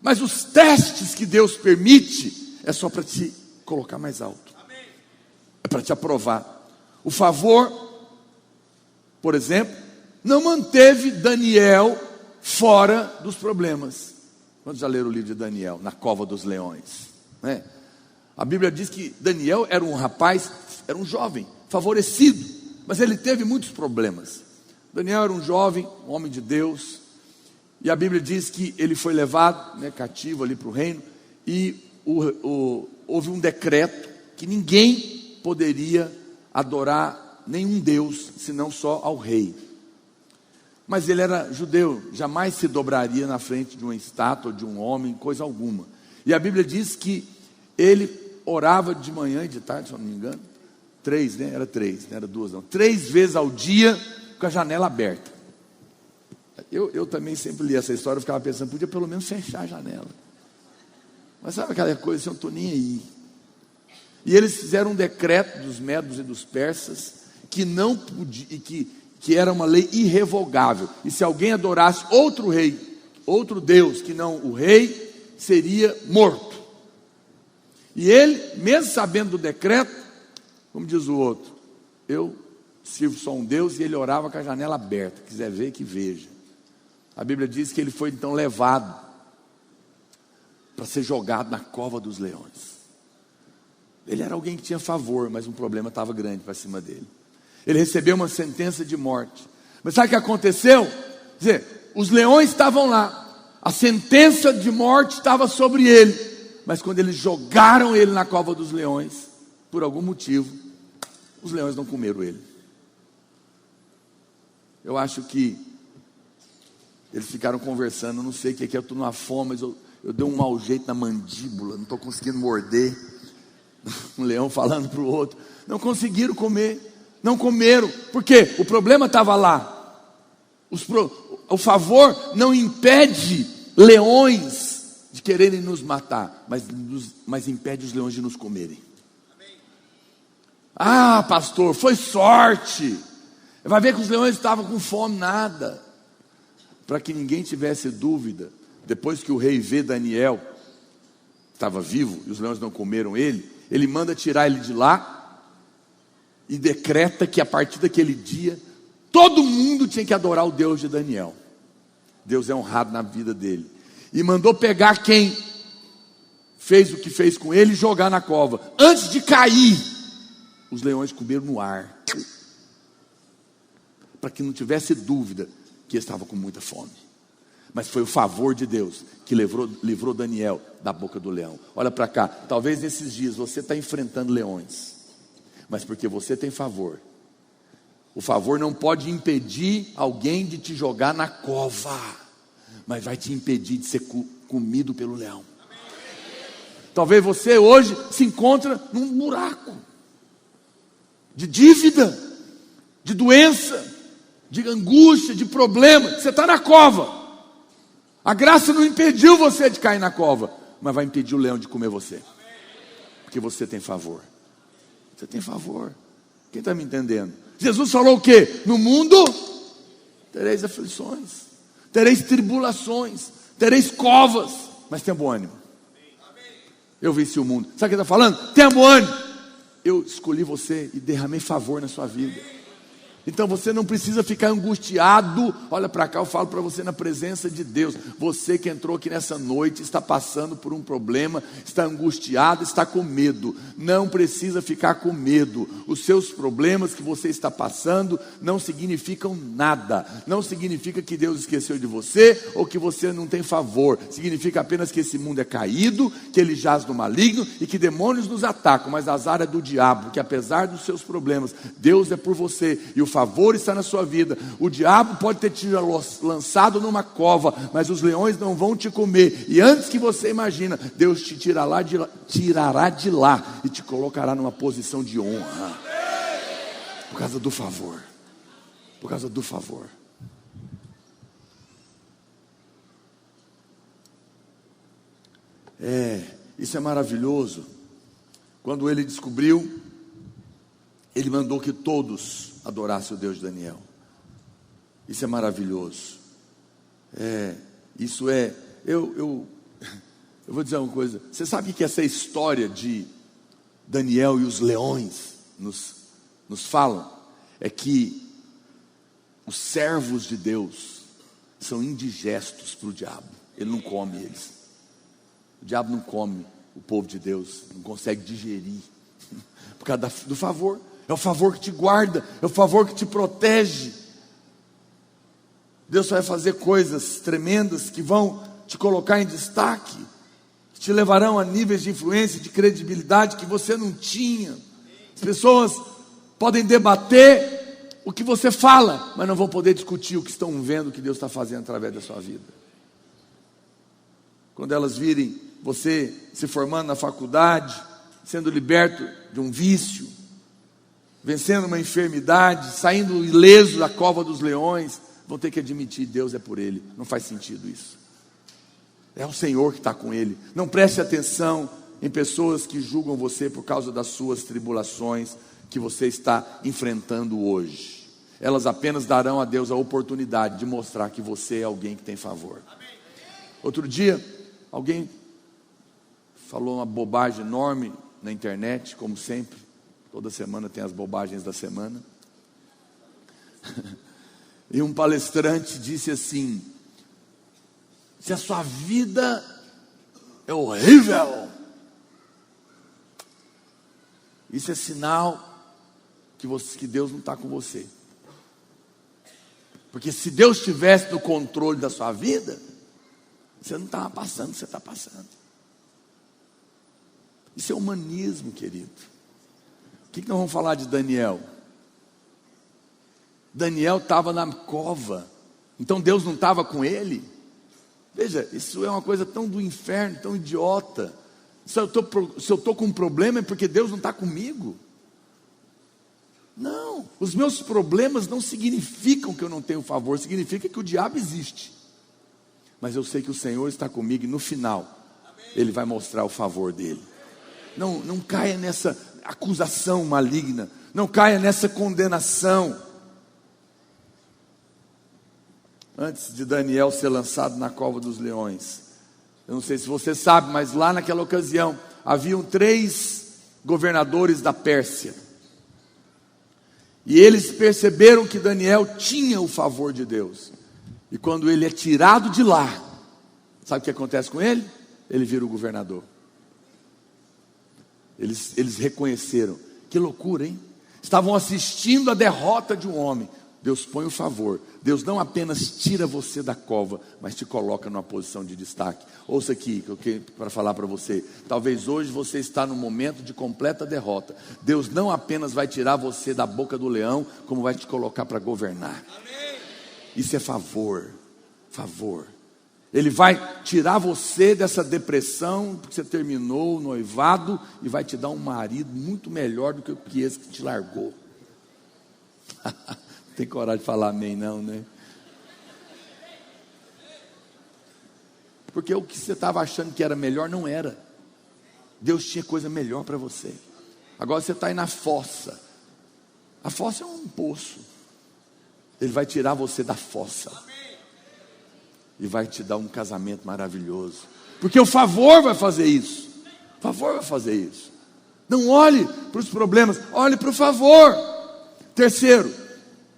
Mas os testes que Deus permite é só para te colocar mais alto. É para te aprovar. O favor, por exemplo, não manteve Daniel fora dos problemas. Quantos já leram o livro de Daniel, na cova dos leões? Né? A Bíblia diz que Daniel era um rapaz, era um jovem, favorecido, mas ele teve muitos problemas. Daniel era um jovem, um homem de Deus, e a Bíblia diz que ele foi levado, né, cativo ali para o reino, e houve um decreto que ninguém poderia adorar nenhum Deus, senão só ao rei. Mas ele era judeu, jamais se dobraria na frente de uma estátua, de um homem, coisa alguma. E a Bíblia diz que ele orava de manhã e de tarde, se eu não me engano, 3, né? Era 3, não era 2 não. 3 vezes ao dia, com a janela aberta. Eu também sempre li essa história, eu ficava pensando, podia pelo menos fechar a janela. Mas sabe aquela coisa, assim, eu não estou nem aí. E eles fizeram um decreto dos medos e dos persas, que não podia, que era uma lei irrevogável. E se alguém adorasse outro rei, outro Deus que não o rei, seria morto. E ele, mesmo sabendo do decreto, como diz o outro, eu sirvo só um Deus, e ele orava com a janela aberta. Quiser ver, que veja. A Bíblia diz que ele foi então levado para ser jogado na cova dos leões. Ele era alguém que tinha favor, mas um problema estava grande para cima dele. Ele recebeu uma sentença de morte. Mas sabe o que aconteceu? Quer dizer, os leões estavam lá, a sentença de morte estava sobre ele. Mas quando eles jogaram ele na cova dos leões, por algum motivo, os leões não comeram ele. Eu acho que eles ficaram conversando, não sei o que é, eu estou numa fome, mas eu dei um mau jeito na mandíbula, não estou conseguindo morder. Um leão falando para o outro, não conseguiram comer, não comeram, porque o problema estava lá. O favor não impede leões de quererem nos matar, mas impede os leões de nos comerem. Ah, pastor, foi sorte. Vai ver que os leões estavam com fome, nada. Para que ninguém tivesse dúvida, depois que o rei vê Daniel, estava vivo e os leões não comeram ele, ele manda tirar ele de lá e decreta que a partir daquele dia todo mundo tinha que adorar o Deus de Daniel. Deus é honrado na vida dele. E mandou pegar quem fez o que fez com ele e jogar na cova. Antes de cair, os leões comeram no ar, para que não tivesse dúvida que estava com muita fome. Mas foi o favor de Deus que livrou Daniel da boca do leão. Olha para cá, talvez nesses dias você está enfrentando leões, mas porque você tem favor. O favor não pode impedir alguém de te jogar na cova, mas vai te impedir de ser comido pelo leão. Talvez você hoje se encontre num buraco de dívida, de doença, de angústia, de problema. Você está na cova. A graça não impediu você de cair na cova, mas vai impedir o leão de comer você, porque você tem favor. Você tem favor. Quem está me entendendo? Jesus falou o quê? No mundo tereis aflições, tereis tribulações, tereis covas, mas tenha bom ânimo. Eu venci o mundo. Sabe o que ele está falando? Tenha bom ânimo. Eu escolhi você e derramei favor na sua vida. Então você não precisa ficar angustiado. Olha para cá, eu falo para você na presença de Deus. Você que entrou aqui nessa noite, está passando por um problema, está angustiado, está com medo. Não precisa ficar com medo. Os seus problemas que você está passando não significam nada. Não significa que Deus esqueceu de você ou que você não tem favor. Significa apenas que esse mundo é caído, que ele jaz no maligno e que demônios nos atacam. Mas azar é do diabo, que apesar dos seus problemas, Deus é por você e o favor está na sua vida. O diabo pode ter te lançado numa cova, mas os leões não vão te comer. E antes que você imagina, Deus te tirará de lá e te colocará numa posição de honra. Por causa do favor. Por causa do favor. Isso é maravilhoso. Quando ele descobriu, ele mandou que todos adorassem o Deus de Daniel. Isso é maravilhoso. Eu vou dizer uma coisa. Você sabe que essa história de Daniel e os leões nos falam? É que os servos de Deus são indigestos para o diabo. Ele não come eles. O diabo não come o povo de Deus, não consegue digerir, por causa do favor. É o favor que te guarda, é o favor que te protege. Deus vai fazer coisas tremendas que vão te colocar em destaque, que te levarão a níveis de influência, de credibilidade que você não tinha. As pessoas podem debater o que você fala, mas não vão poder discutir o que estão vendo, o que Deus está fazendo através da sua vida. Quando elas virem você se formando na faculdade, sendo liberto de um vício, vencendo uma enfermidade, saindo ileso da cova dos leões, vão ter que admitir: Deus é por ele. Não faz sentido isso. É o Senhor que está com ele. Não preste atenção em pessoas que julgam você por causa das suas tribulações que você está enfrentando hoje. Elas apenas darão a Deus a oportunidade de mostrar que você é alguém que tem favor. Outro dia, alguém falou uma bobagem enorme na internet, como sempre. Toda semana tem as bobagens da semana. E um palestrante disse assim: se a sua vida é horrível, isso é sinal que Deus não está com você. Porque se Deus estivesse no controle da sua vida, você não estava passando o que você está passando. Isso é humanismo, querido. O que nós vamos falar de Daniel? Daniel estava na cova, então Deus não estava com ele? Veja, isso é uma coisa tão do inferno, tão idiota. Se eu estou com um problema é porque Deus não está comigo. Não, os meus problemas não significam que eu não tenho favor, significa que o diabo existe. Mas eu sei que o Senhor está comigo e no final Ele vai mostrar o favor dele. Não caia nessa acusação maligna, não caia nessa condenação. Antes de Daniel ser lançado na cova dos leões, eu não sei se você sabe, mas lá naquela ocasião haviam 3 governadores da Pérsia, e eles perceberam que Daniel tinha o favor de Deus, e quando ele é tirado de lá, sabe o que acontece com ele? Ele vira o governador. Eles reconheceram. Que loucura, hein? Estavam assistindo a derrota de um homem. Deus põe o favor. Deus não apenas tira você da cova, mas te coloca numa posição de destaque. Ouça aqui, para falar para você. Talvez hoje você está num momento de completa derrota. Deus não apenas vai tirar você da boca do leão, como vai te colocar para governar. Isso é favor. Favor. Ele vai tirar você dessa depressão, porque você terminou o noivado, e vai te dar um marido muito melhor do que esse que te largou. Não tem coragem de falar amém não, né? Porque o que você estava achando que era melhor, não era. Deus tinha coisa melhor para você. Agora você está aí na fossa. A fossa é um poço. Ele vai tirar você da fossa e vai te dar um casamento maravilhoso, porque o favor vai fazer isso. O favor vai fazer isso. Não olhe para os problemas, olhe para o favor. Terceiro,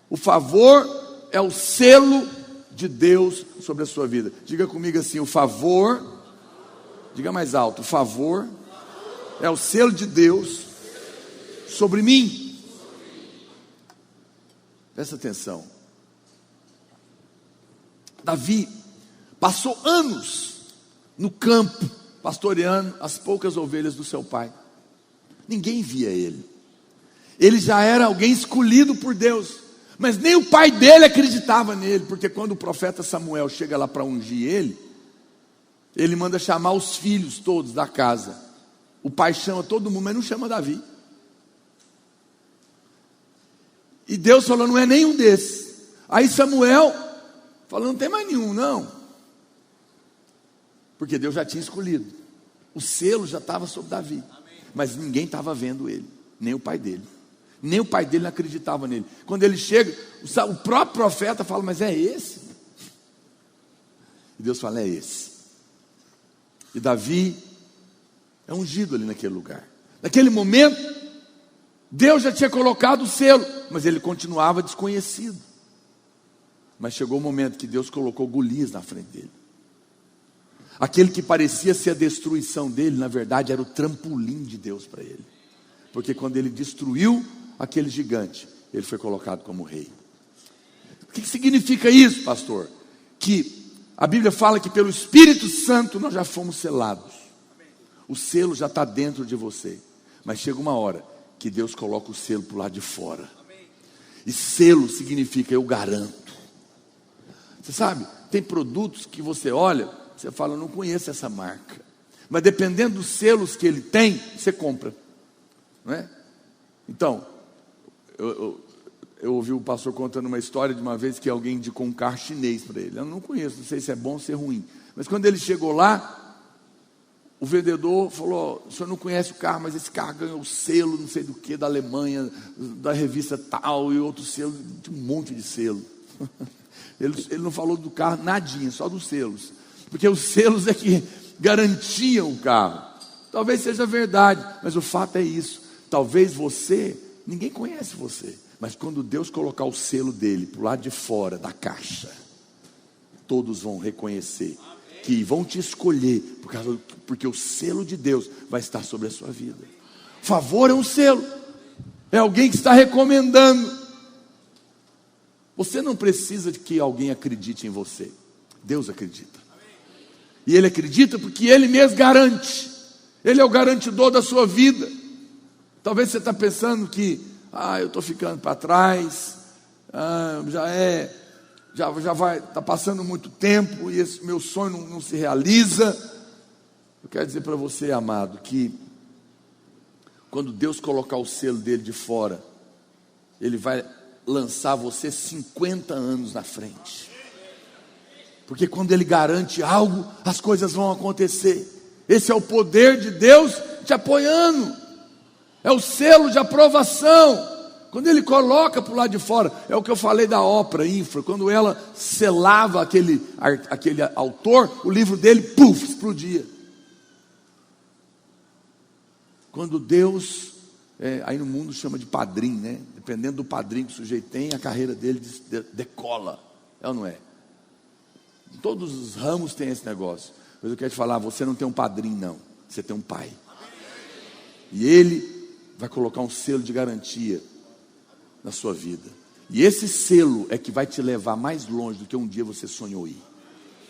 o favor é o selo de Deus sobre a sua vida. Diga comigo assim: o favor, diga mais alto, o favor é o selo de Deus sobre mim. Presta atenção. Davi passou anos no campo, pastoreando as poucas ovelhas do seu pai. Ninguém via ele. Ele já era alguém escolhido por Deus, mas nem o pai dele acreditava nele, porque quando o profeta Samuel chega lá para ungir ele manda chamar os filhos todos da casa. O pai chama todo mundo, mas não chama Davi. E Deus falou: não é nenhum desses. Aí Samuel falou: não tem mais nenhum não, porque Deus já tinha escolhido. O selo já estava sobre Davi. Mas ninguém estava vendo ele, nem o pai dele. Nem o pai dele não acreditava nele. Quando ele chega, o próprio profeta fala: mas é esse? E Deus fala: é esse. E Davi é ungido ali naquele lugar. Naquele momento, Deus já tinha colocado o selo, mas ele continuava desconhecido. Mas chegou o momento que Deus colocou Golias na frente dele. Aquele que parecia ser a destruição dele, na verdade era o trampolim de Deus para ele. Porque quando ele destruiu aquele gigante, ele foi colocado como rei. O que significa isso, pastor? Que a Bíblia fala que pelo Espírito Santo nós já fomos selados. O selo já está dentro de você. Mas chega uma hora que Deus coloca o selo para o lado de fora. E selo significa eu garanto. Você sabe, tem produtos que você olha, você fala, eu não conheço essa marca. Mas dependendo dos selos que ele tem, você compra. Não é? Então, eu ouvi o pastor contando uma história de uma vez que alguém indicou um carro chinês para ele. Eu não conheço, não sei se é bom ou se é ruim. Mas quando ele chegou lá, o vendedor falou, o senhor não conhece o carro, mas esse carro ganhou o selo, não sei do que, da Alemanha, da revista tal, e outro selo, um monte de selo. Ele não falou do carro nadinha, só dos selos. Porque os selos é que garantiam o carro. Talvez seja verdade, mas o fato é isso. Talvez você, ninguém conhece você, mas quando Deus colocar o selo dele para o lado de fora da caixa, todos vão reconhecer que vão te escolher, porque o selo de Deus vai estar sobre a sua vida. Favor é um selo, é alguém que está recomendando. Você não precisa de que alguém acredite em você. Deus acredita. E Ele acredita porque Ele mesmo garante. Ele é o garantidor da sua vida. Talvez você está pensando que eu estou ficando para trás, já vai, está passando muito tempo e esse meu sonho não se realiza. Eu quero dizer para você, amado, que quando Deus colocar o selo dele de fora, Ele vai lançar você 50 anos na frente. Porque quando Ele garante algo, as coisas vão acontecer. Esse é o poder de Deus te apoiando. É o selo de aprovação. Quando Ele coloca para o lado de fora, é o que eu falei da Oprah Winfrey, quando ela selava aquele autor, o livro dele, explodia. Quando Deus, aí no mundo chama de padrinho, né? Dependendo do padrinho que o sujeito tem, a carreira dele decola, é ou não é? Em todos os ramos tem esse negócio. Mas eu quero te falar, você não tem um padrinho não, você tem um pai. E Ele vai colocar um selo de garantia na sua vida. E esse selo é que vai te levar mais longe do que um dia você sonhou ir.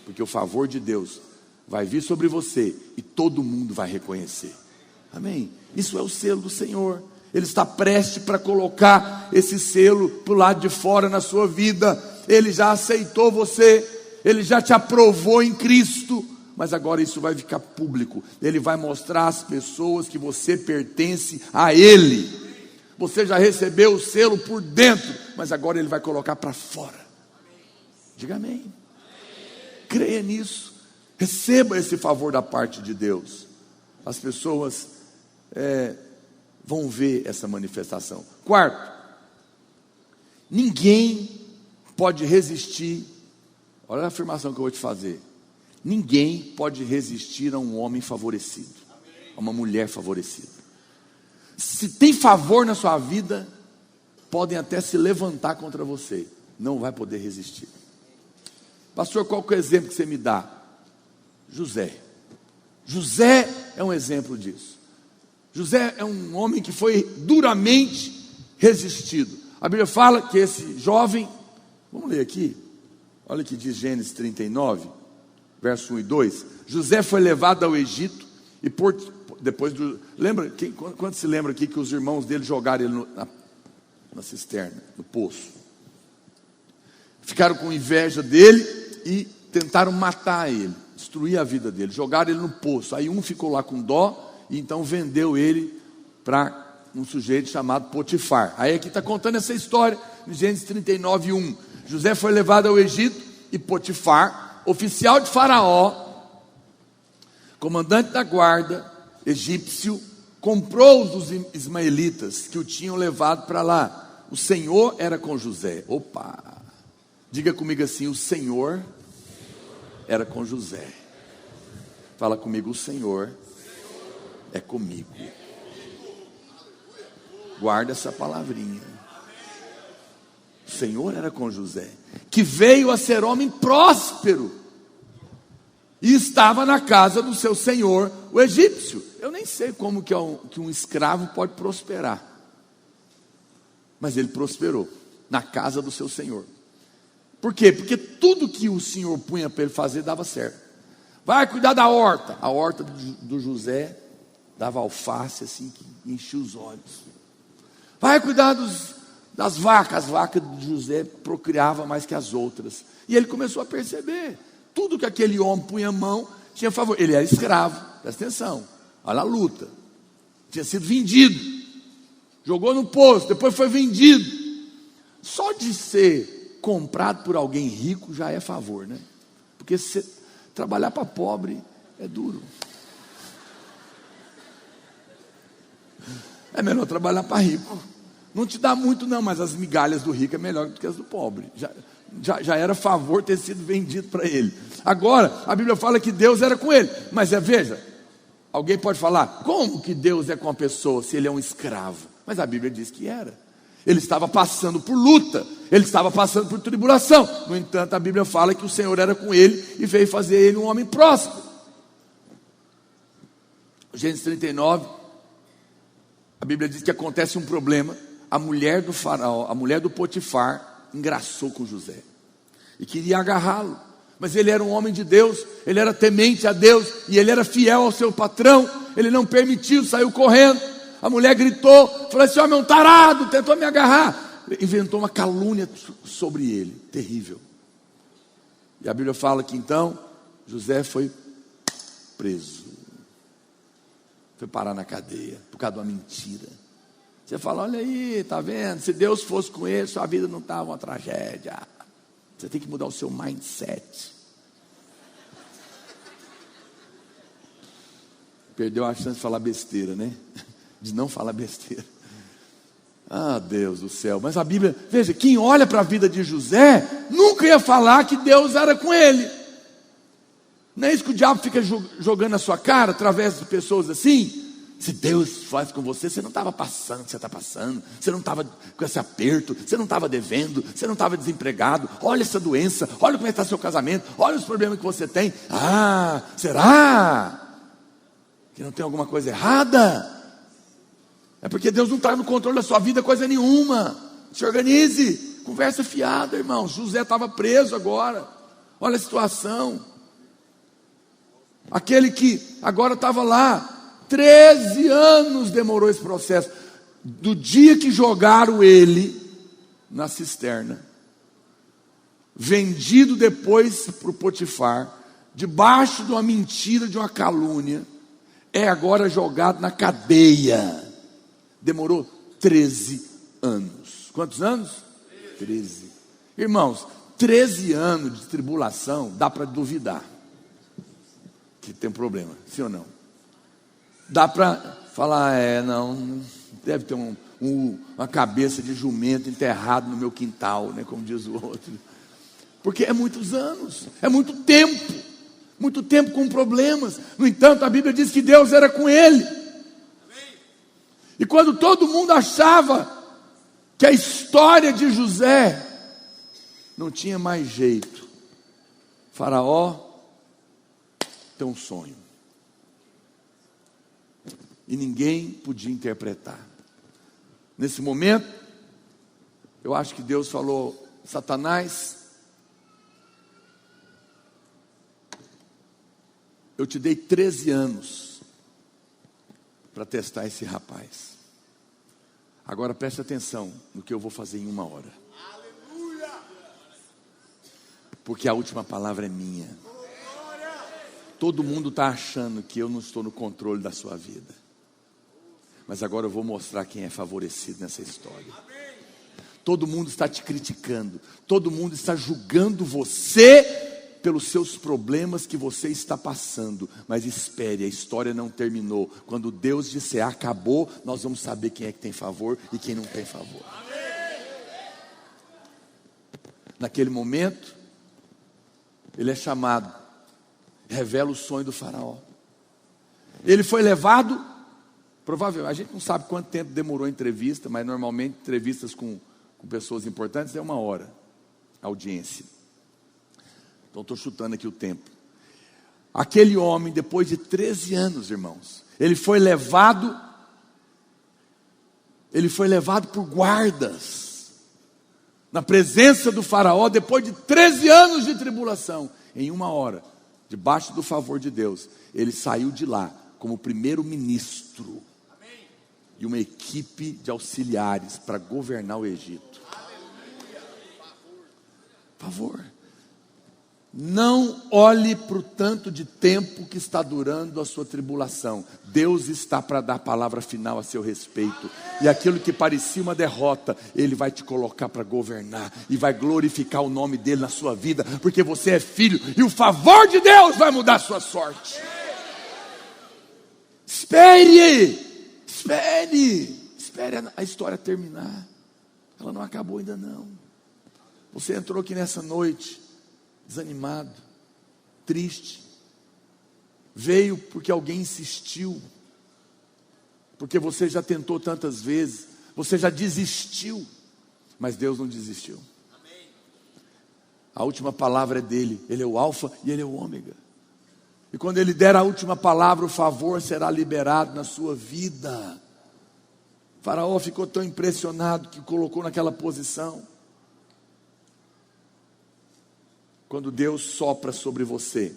Porque o favor de Deus vai vir sobre você e todo mundo vai reconhecer. Amém? Isso é o selo do Senhor. Ele está prestes para colocar esse selo para o lado de fora na sua vida. Ele já aceitou você, Ele já te aprovou em Cristo. Mas agora isso vai ficar público. Ele vai mostrar às pessoas que você pertence a Ele. Você já recebeu o selo por dentro, mas agora Ele vai colocar para fora. Diga amém. Creia nisso. Receba esse favor da parte de Deus. As pessoas vão ver essa manifestação. Quarto, ninguém pode resistir. Olha a afirmação que eu vou te fazer. Ninguém pode resistir a um homem favorecido, a uma mulher favorecida. Se tem favor na sua vida, podem até se levantar contra você, não vai poder resistir. Pastor, qual que é o exemplo que você me dá? José. José é um exemplo disso. José é um homem que foi duramente resistido. A Bíblia fala que esse jovem, vamos ler aqui, olha o que diz Gênesis 39, verso 1 e 2. José foi levado ao Egito e quando se lembra aqui que os irmãos dele jogaram ele na cisterna, no poço, ficaram com inveja dele e tentaram matar ele, destruir a vida dele, jogaram ele no poço. Aí um ficou lá com dó e então vendeu ele para um sujeito chamado Potifar. Aí aqui está contando essa história em Gênesis 39, 1. José foi levado ao Egito e Potifar, oficial de Faraó, comandante da guarda egípcio, comprou os ismaelitas que o tinham levado para lá. O Senhor era com José. Opa! Diga comigo assim: o Senhor era com José. Fala comigo: o Senhor é comigo. Guarda essa palavrinha. O Senhor era com José. que veio a ser homem próspero, e estava na casa do seu senhor, o egípcio. Eu nem sei como que um escravo pode prosperar, mas ele prosperou na casa do seu senhor. Por quê? Porque tudo que o senhor punha para ele fazer dava certo. Vai cuidar da horta. A horta do José dava alface assim que enchia os olhos. Vai cuidar das vacas. As vacas de José procriavam mais que as outras. E ele começou a perceber. Tudo que aquele homem punha a mão tinha favor. Ele era escravo, presta atenção. Olha a luta. Tinha sido vendido. Jogou no poço, depois foi vendido. Só de ser comprado por alguém rico já é favor, né? Porque se trabalhar para pobre é duro. É melhor trabalhar para rico. Não te dá muito não, mas as migalhas do rico é melhor do que as do pobre. Já era favor ter sido vendido para ele. Agora, a Bíblia fala que Deus era com ele. Mas veja, alguém pode falar, como que Deus é com a pessoa se ele é um escravo? Mas a Bíblia diz que era. Ele estava passando por luta, ele estava passando por tribulação. No entanto, a Bíblia fala que o Senhor era com ele e veio fazer ele um homem próspero. Gênesis 39, a Bíblia diz que acontece um problema. A mulher do faraó, a mulher do Potifar, engraçou com José e queria agarrá-lo, mas ele era um homem de Deus, ele era temente a Deus e ele era fiel ao seu patrão. Ele não permitiu, saiu correndo. A mulher gritou, falou: esse homem é um tarado, tentou me agarrar. Inventou uma calúnia sobre ele, terrível. E a Bíblia fala que então José foi preso, foi parar na cadeia por causa de uma mentira. Você fala: olha aí, tá vendo? Se Deus fosse com ele, sua vida não estava uma tragédia. Você tem que mudar o seu mindset. Perdeu a chance de falar besteira, né? De não falar besteira. Ah, Deus do céu. Mas a Bíblia, veja, quem olha para a vida de José nunca ia falar que Deus era com ele. Não é isso que o diabo fica jogando na sua cara através de pessoas assim? Se Deus faz com você, você não estava passando o que você está passando, você não estava com esse aperto, você não estava devendo, você não estava desempregado. Olha essa doença, olha como está seu casamento, olha os problemas que você tem. Ah, será que não tem alguma coisa errada? É porque Deus não está no controle da sua vida coisa nenhuma. Se organize, conversa fiada, irmão. José estava preso agora, olha a situação. Aquele que agora estava lá, 13 anos demorou esse processo, do dia que jogaram ele na cisterna, vendido depois para o Potifar, debaixo de uma mentira, de uma calúnia, é agora jogado na cadeia. Demorou 13 anos. Quantos anos? 13. Irmãos, 13 anos de tribulação, dá para duvidar que tem problema, sim ou não? Dá para falar, não, deve ter uma cabeça de jumento enterrado no meu quintal, né, como diz o outro. Porque é muitos anos, é muito tempo com problemas. No entanto, a Bíblia diz que Deus era com ele. E quando todo mundo achava que a história de José não tinha mais jeito, Faraó tem um sonho. E ninguém podia interpretar. Nesse momento, eu acho que Deus falou: Satanás, eu te dei 13 anos para testar esse rapaz. Agora preste atenção no que eu vou fazer em 1 hora. Porque a última palavra é minha. Todo mundo está achando que eu não estou no controle da sua vida. Mas agora eu vou mostrar quem é favorecido nessa história. Todo mundo está te criticando. Todo mundo está julgando você pelos seus problemas que você está passando. Mas espere, a história não terminou. Quando Deus disser acabou, nós vamos saber quem é que tem favor e quem não tem favor. Naquele momento, ele é chamado, revela o sonho do faraó. Ele foi levado, provavelmente, a gente não sabe quanto tempo demorou a entrevista, mas normalmente entrevistas com pessoas importantes é 1 hora. audiência. Então estou chutando aqui o tempo. Aquele homem, depois de 13 anos, irmãos, ele foi levado por guardas, na presença do faraó, depois de 13 anos de tribulação. Em uma hora, debaixo do favor de Deus, ele saiu de lá como primeiro-ministro e uma equipe de auxiliares para governar o Egito. Por favor, não olhe para o tanto de tempo que está durando a sua tribulação. Deus está para dar a palavra final a seu respeito. E aquilo que parecia uma derrota, Ele vai te colocar para governar e vai glorificar o nome dEle na sua vida, porque você é filho e o favor de Deus vai mudar a sua sorte. Espere a história terminar. Ela não acabou ainda não. Você entrou aqui nessa noite desanimado, triste, veio porque alguém insistiu, porque você já tentou tantas vezes, você já desistiu, mas Deus não desistiu. A última palavra é dele, Ele é o alfa e Ele é o ômega, e quando Ele der a última palavra, o favor será liberado na sua vida. O faraó ficou tão impressionado que o colocou naquela posição. Quando Deus sopra sobre você,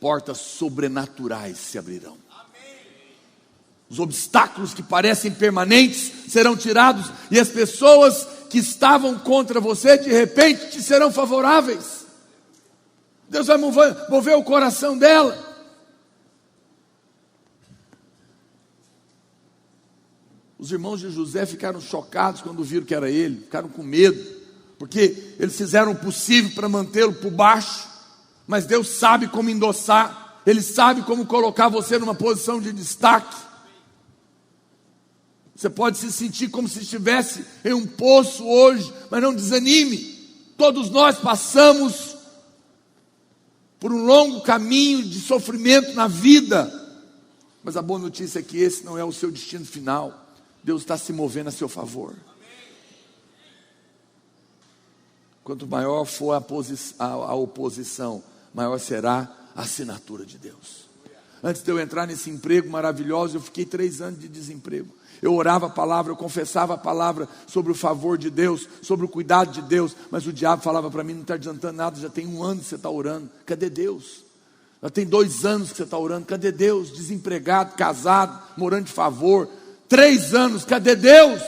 portas sobrenaturais se abrirão. Os obstáculos que parecem permanentes serão tirados, e as pessoas que estavam contra você, de repente, te serão favoráveis. Deus vai mover o coração dela. Os irmãos de José ficaram chocados quando viram que era ele, ficaram com medo, porque eles fizeram o possível para mantê-lo por baixo, mas Deus sabe como endossar, Ele sabe como colocar você numa posição de destaque. Você pode se sentir como se estivesse em um poço hoje, mas não desanime. Todos nós passamos por um longo caminho de sofrimento na vida, mas a boa notícia é que esse não é o seu destino final. Deus está se movendo a seu favor. Quanto maior for a oposição, maior será a assinatura de Deus. Antes de eu entrar nesse emprego maravilhoso, eu fiquei 3 anos de desemprego. Eu orava a palavra, eu confessava a palavra sobre o favor de Deus, sobre o cuidado de Deus, mas o diabo falava para mim: não está adiantando nada, já tem 1 ano que você está orando, cadê Deus? Já tem 2 anos que você está orando, cadê Deus? Desempregado, casado, morando de favor, 3 anos, cadê Deus?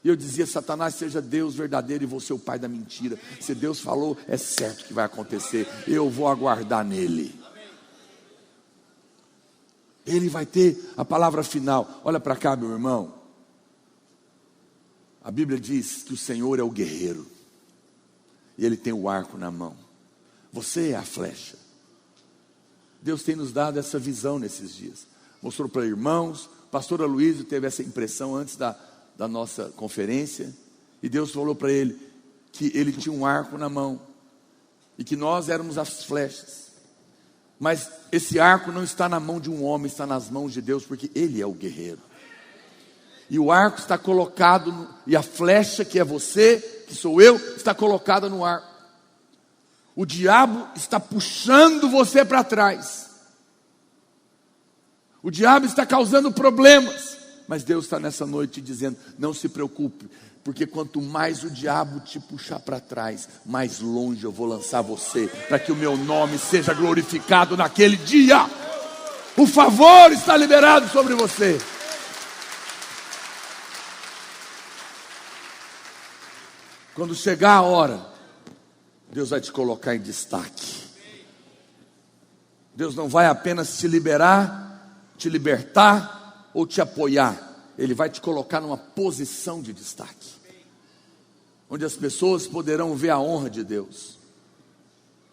E eu dizia: Satanás, seja Deus verdadeiro e você o pai da mentira. Se Deus falou, é certo que vai acontecer. Eu vou aguardar nele. Ele vai ter a palavra final. Olha para cá, meu irmão. A Bíblia diz que o Senhor é o guerreiro. E Ele tem o arco na mão. Você é a flecha. Deus tem nos dado essa visão nesses dias. Mostrou para irmãos. Pastor Aloysio teve essa impressão antes da nossa conferência, e Deus falou para ele que ele tinha um arco na mão, e que nós éramos as flechas, mas esse arco não está na mão de um homem, está nas mãos de Deus, porque Ele é o guerreiro, e o arco está colocado, e a flecha que é você, que sou eu, está colocada no arco. O diabo está puxando você para trás, o diabo está causando problemas, mas Deus está nessa noite dizendo: não se preocupe, porque quanto mais o diabo te puxar para trás, mais longe eu vou lançar você, para que o meu nome seja glorificado naquele dia. O favor está liberado sobre você. Quando chegar a hora, Deus vai te colocar em destaque. Deus não vai apenas te liberar, te libertar ou te apoiar. Ele vai te colocar numa posição de destaque, onde as pessoas poderão ver a honra de Deus.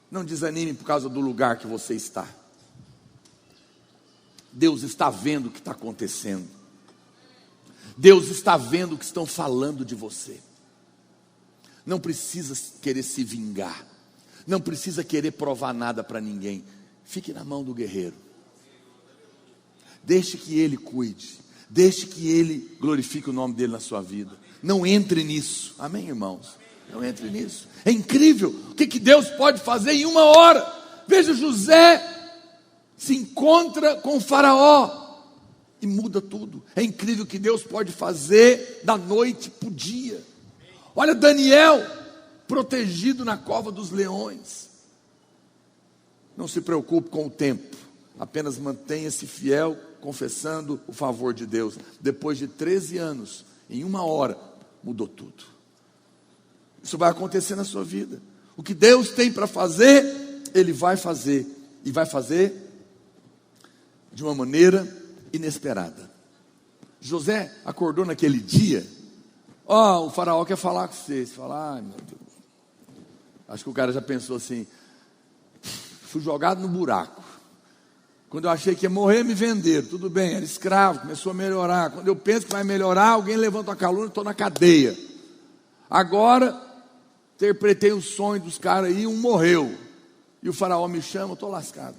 Não desanime por causa do lugar que você está. Deus está vendo o que está acontecendo. Deus está vendo o que estão falando de você. Não precisa querer se vingar, não precisa querer provar nada para ninguém. Fique na mão do guerreiro. Deixe que Ele cuide. Deixe que Ele glorifique o nome dEle na sua vida. Não entre nisso. Amém, irmãos? Não entre nisso. É incrível o que Deus pode fazer em uma hora. Veja, José se encontra com o faraó e muda tudo. É incrível o que Deus pode fazer da noite para o dia. Olha Daniel, protegido na cova dos leões. Não se preocupe com o tempo, apenas mantenha-se fiel, confessando o favor de Deus. Depois de 13 anos, em uma hora, mudou tudo. Isso vai acontecer na sua vida. O que Deus tem para fazer, Ele vai fazer. E vai fazer de uma maneira inesperada. José acordou naquele dia. O faraó quer falar com você. Você fala, meu Deus. Acho que o cara já pensou assim, fui jogado no buraco. Quando eu achei que ia morrer, me venderam. Tudo bem, era escravo, começou a melhorar. Quando eu penso que vai melhorar, alguém levanta uma calúnia, estou na cadeia. Agora, interpretei o sonho dos caras aí, um morreu. E o faraó me chama, eu estou lascado.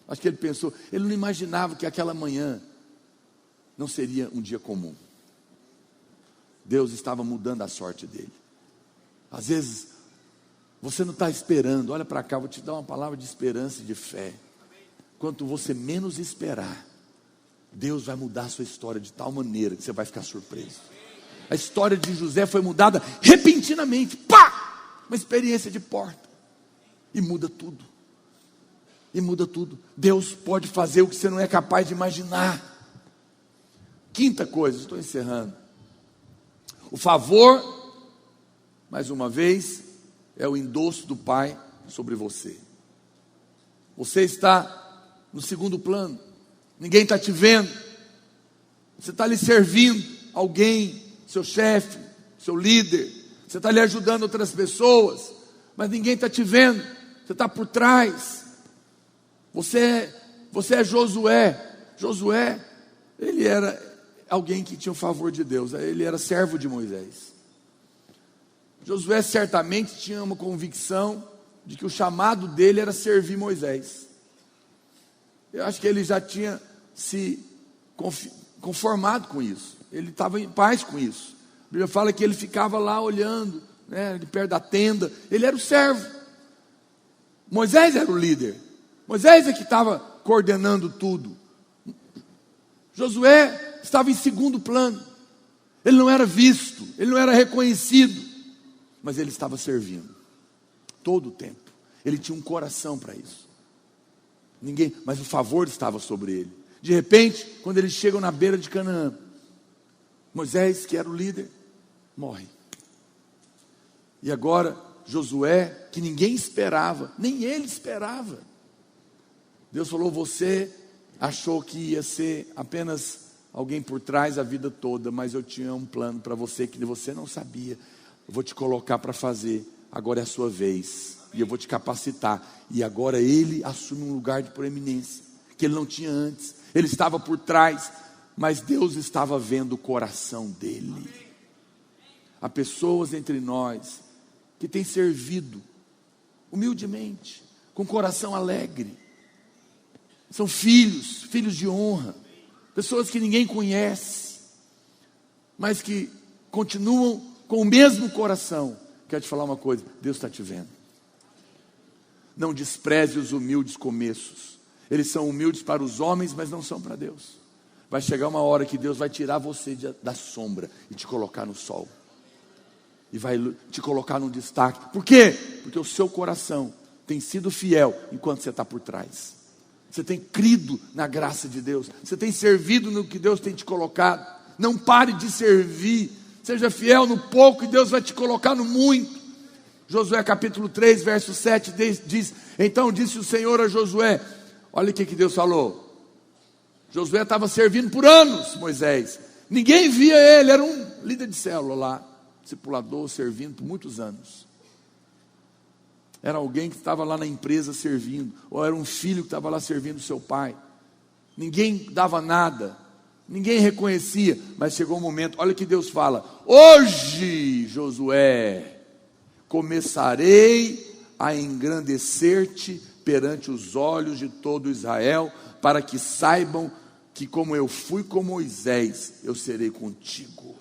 Acho que ele pensou, ele não imaginava que aquela manhã não seria um dia comum. Deus estava mudando a sorte dele. Às vezes, você não está esperando, olha para cá, vou te dar uma palavra de esperança e de fé. Quanto você menos esperar, Deus vai mudar a sua história de tal maneira que você vai ficar surpreso. A história de José foi mudada repentinamente, pá! Uma experiência de porta. E muda tudo. E muda tudo. Deus pode fazer o que você não é capaz de imaginar. Quinta coisa, estou encerrando. O favor, mais uma vez, é o endosso do Pai sobre você. Você está no segundo plano, ninguém está te vendo, você está ali servindo alguém, seu chefe, seu líder, você está ali ajudando outras pessoas, mas ninguém está te vendo, você está por trás. Você é Josué. Josué, ele era alguém que tinha o favor de Deus, ele era servo de Moisés. Josué certamente tinha uma convicção de que o chamado dele era servir Moisés. Eu acho que ele já tinha se conformado com isso. Ele estava em paz com isso. A Bíblia fala que ele ficava lá olhando, né, de perto da tenda. Ele era o servo. Moisés era o líder. Moisés é que estava coordenando tudo. Josué estava em segundo plano. Ele não era visto, ele não era reconhecido, mas ele estava servindo todo o tempo. Ele tinha um coração para isso. Mas o favor estava sobre ele. De repente, quando eles chegam na beira de Canaã, Moisés, que era o líder, morre. E agora, Josué, que ninguém esperava, nem ele esperava. Deus falou, você achou que ia ser apenas alguém por trás a vida toda, mas eu tinha um plano para você que você não sabia. Eu vou te colocar para fazer, agora é a sua vez. E eu vou te capacitar. E agora ele assume um lugar de proeminência que ele não tinha antes. Ele estava por trás, mas Deus estava vendo o coração dele. Há pessoas entre nós que têm servido humildemente, com coração alegre. São filhos de honra, pessoas que ninguém conhece, mas que continuam com o mesmo coração. Quero te falar uma coisa, Deus está te vendo. Não despreze os humildes começos. Eles são humildes para os homens, mas não são para Deus. Vai chegar uma hora que Deus vai tirar você da sombra e te colocar no sol. E vai te colocar num destaque. Por quê? Porque o seu coração tem sido fiel enquanto você está por trás. Você tem crido na graça de Deus. Você tem servido no que Deus tem te colocado. Não pare de servir. Seja fiel no pouco e Deus vai te colocar no muito. Josué capítulo 3, verso 7 diz, então disse o Senhor a Josué, olha o que Deus falou. Josué estava servindo por anos Moisés. Ninguém via ele, era um líder de célula lá, discipulador, servindo por muitos anos. Era alguém que estava lá na empresa servindo, ou era um filho que estava lá servindo o seu pai. Ninguém dava nada, ninguém reconhecia, mas chegou um momento, olha o que Deus fala, hoje Josué, começarei a engrandecer-te perante os olhos de todo Israel, para que saibam que como eu fui com Moisés, eu serei contigo.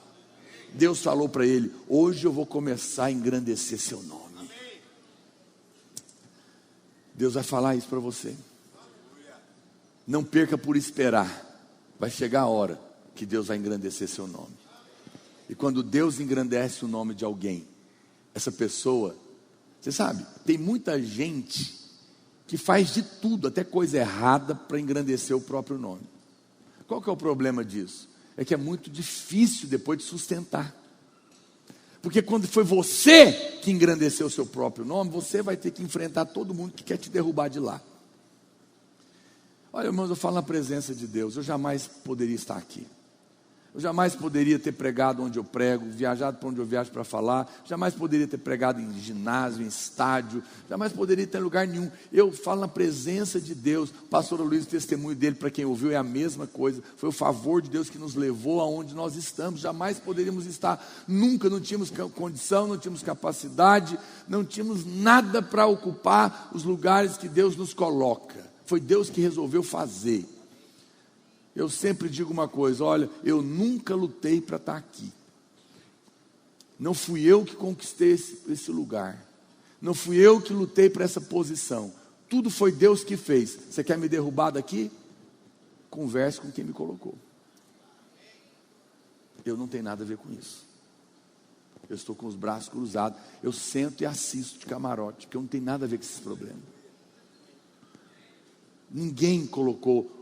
Deus falou para ele: hoje eu vou começar a engrandecer seu nome. Deus vai falar isso para você. Não perca por esperar. Vai chegar a hora que Deus vai engrandecer seu nome. E quando Deus engrandece o nome de alguém, essa pessoa, você sabe, tem muita gente que faz de tudo, até coisa errada, para engrandecer o próprio nome. Qual que é o problema disso? É que é muito difícil depois de sustentar. Porque quando foi você que engrandeceu o seu próprio nome, você vai ter que enfrentar todo mundo que quer te derrubar de lá. Olha, irmãos, eu falo na presença de Deus, eu jamais poderia estar aqui. Eu jamais poderia ter pregado onde eu prego, viajado para onde eu viajo para falar, jamais poderia ter pregado em ginásio, em estádio, jamais poderia ter em lugar nenhum. Eu falo na presença de Deus. O pastor Luiz, o testemunho dele, para quem ouviu, é a mesma coisa. Foi o favor de Deus que nos levou aonde nós estamos. Jamais poderíamos estar, nunca, não tínhamos condição, não tínhamos capacidade, não tínhamos nada para ocupar os lugares que Deus nos coloca. Foi Deus que resolveu fazer. Eu sempre digo uma coisa: olha, eu nunca lutei para estar aqui. Não fui eu que conquistei esse lugar. Não fui eu que lutei para essa posição. Tudo foi Deus que fez. Você quer me derrubar daqui? Converse com quem me colocou. Eu não tenho nada a ver com isso. Eu estou com os braços cruzados. Eu sento e assisto de camarote, porque eu não tenho nada a ver com esses problemas. Ninguém colocou.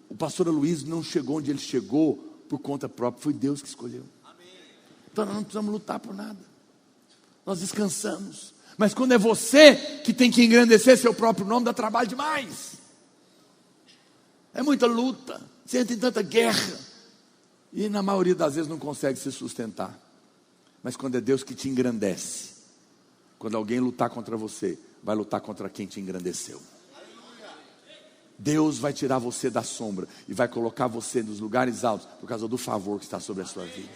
O pastor Aloysio não chegou onde ele chegou por conta própria, foi Deus que escolheu. Então nós não precisamos lutar por nada, nós descansamos. Mas quando é você que tem que engrandecer seu próprio nome, dá trabalho demais. É muita luta, você entra em tanta guerra, e na maioria das vezes não consegue se sustentar. Mas quando é Deus que te engrandece, quando alguém lutar contra você, vai lutar contra quem te engrandeceu. Deus vai tirar você da sombra e vai colocar você nos lugares altos por causa do favor que está sobre a sua vida.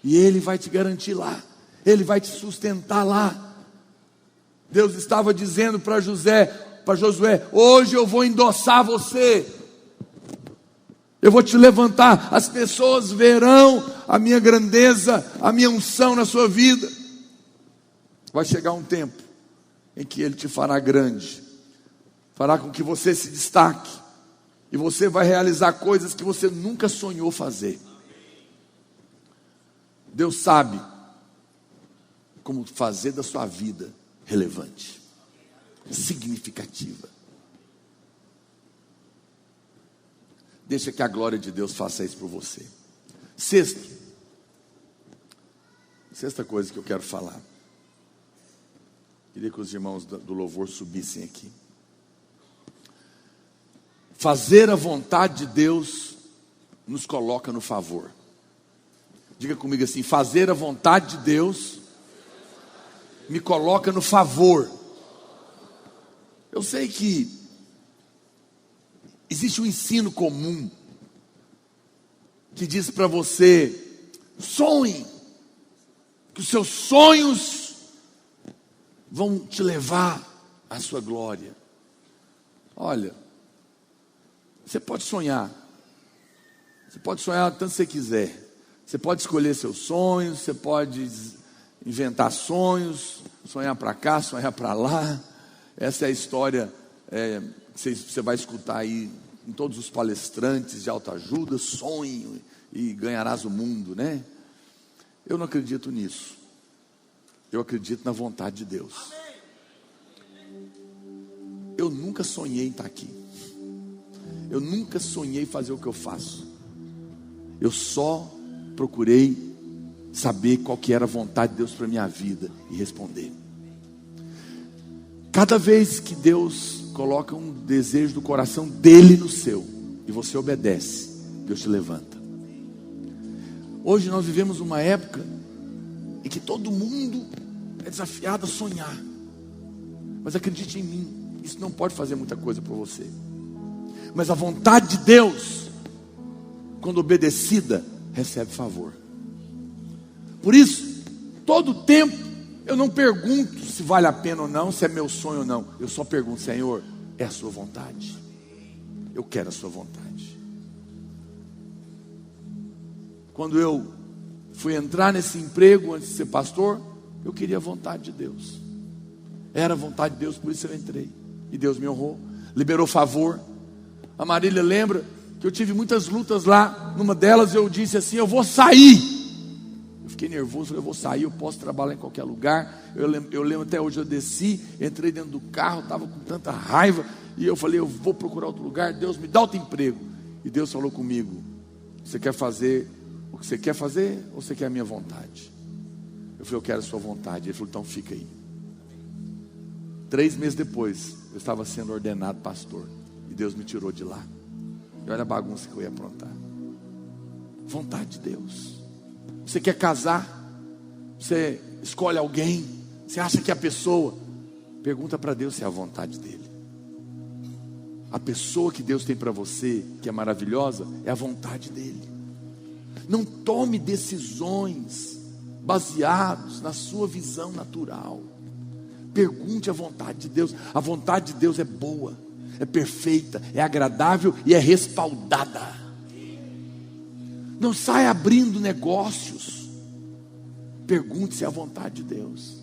E Ele vai te garantir lá, Ele vai te sustentar lá. Deus estava dizendo para Josué: hoje eu vou endossar você, eu vou te levantar, as pessoas verão a minha grandeza, a minha unção na sua vida. Vai chegar um tempo em que Ele te fará grande, fará com que você se destaque, e você vai realizar coisas que você nunca sonhou fazer. Deus sabe como fazer da sua vida relevante, significativa. Deixa que a glória de Deus faça isso por você. Sexta coisa que eu quero falar. Queria que os irmãos do louvor subissem aqui. Fazer a vontade de Deus nos coloca no favor. Diga comigo assim: fazer a vontade de Deus me coloca no favor. Eu sei que existe um ensino comum que diz para você: sonhe, que os seus sonhos vão te levar à sua glória. Olha, você pode sonhar tanto você quiser. Você pode escolher seus sonhos, você pode inventar sonhos, sonhar para cá, sonhar para lá. Essa é a história que você vai escutar aí em todos os palestrantes de autoajuda: sonhe e ganharás o mundo, né? Eu não acredito nisso. Eu acredito na vontade de Deus. Eu nunca sonhei em estar aqui. Eu nunca sonhei fazer o que eu faço. Eu só procurei saber qual que era a vontade de Deus para a minha vida e responder. Cada vez que Deus coloca um desejo do coração dele no seu, e você obedece, Deus te levanta. Hoje nós vivemos uma época em que todo mundo é desafiado a sonhar. Mas acredite em mim, isso não pode fazer muita coisa por você. Mas a vontade de Deus, quando obedecida, recebe favor. Por isso, todo tempo, eu não pergunto se vale a pena ou não, se é meu sonho ou não. Eu só pergunto: Senhor, é a sua vontade? Eu quero a sua vontade. Quando eu fui entrar nesse emprego antes de ser pastor, eu queria a vontade de Deus. Era a vontade de Deus, por isso eu entrei. E Deus me honrou, liberou favor. A Marília lembra que eu tive muitas lutas lá. Numa delas eu disse assim: eu vou sair. Eu fiquei nervoso, falei: eu vou sair, eu posso trabalhar em qualquer lugar. Eu lembro até hoje, eu desci, entrei dentro do carro, estava com tanta raiva. E eu falei: eu vou procurar outro lugar. Deus, me dá outro emprego. E Deus falou comigo: você quer fazer o que você quer fazer, ou você quer a minha vontade? Eu falei: eu quero a sua vontade. Ele falou: então fica aí. 3 meses depois, eu estava sendo ordenado pastor. E Deus me tirou de lá. E olha a bagunça que eu ia aprontar. Vontade de Deus. Você quer casar? Você escolhe alguém? Você acha que é a pessoa? Pergunta para Deus se é a vontade dele. A pessoa que Deus tem para você, que é maravilhosa, é a vontade dele. Não tome decisões baseados na sua visão natural. Pergunte a vontade de Deus. A vontade de Deus é boa, é perfeita, é agradável e é respaldada. Não saia abrindo negócios. Pergunte se é a vontade de Deus.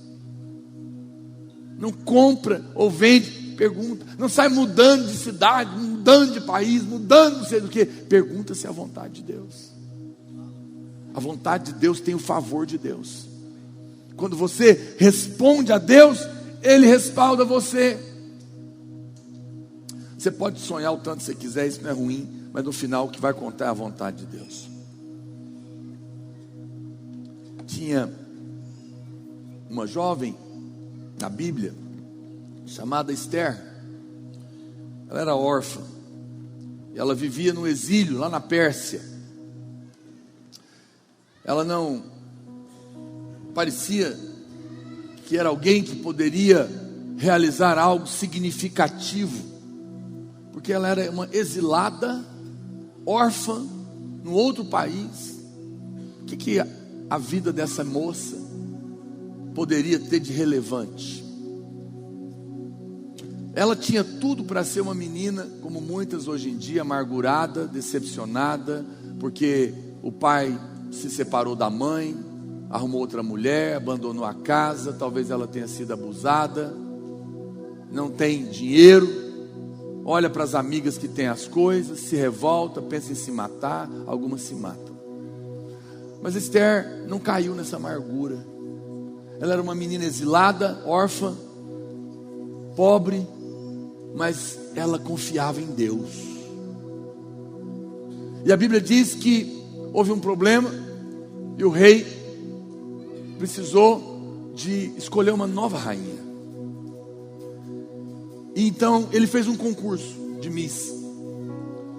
Não compra ou vende, pergunta. Não sai mudando de cidade, mudando de país, mudando não sei do que. Pergunta se é a vontade de Deus. A vontade de Deus tem o favor de Deus. Quando você responde a Deus, Ele respalda você. Você pode sonhar o tanto que você quiser, isso não é ruim, mas no final o que vai contar é a vontade de Deus. Tinha uma jovem na Bíblia chamada Esther. Ela era órfã e ela vivia no exílio lá na Pérsia. Ela não parecia que era alguém que poderia realizar algo significativo, porque ela era uma exilada, órfã, num outro país. O que a vida dessa moça poderia ter de relevante? Ela tinha tudo para ser uma menina, como muitas hoje em dia, amargurada, decepcionada, porque o pai se separou da mãe, arrumou outra mulher, abandonou a casa, talvez ela tenha sido abusada, não tem dinheiro, olha para as amigas que têm as coisas, se revolta, pensa em se matar, algumas se matam. Mas Esther não caiu nessa amargura. Ela era uma menina exilada, órfã, pobre, mas ela confiava em Deus. E a Bíblia diz que houve um problema e o rei precisou de escolher uma nova rainha. E então ele fez um concurso de Miss.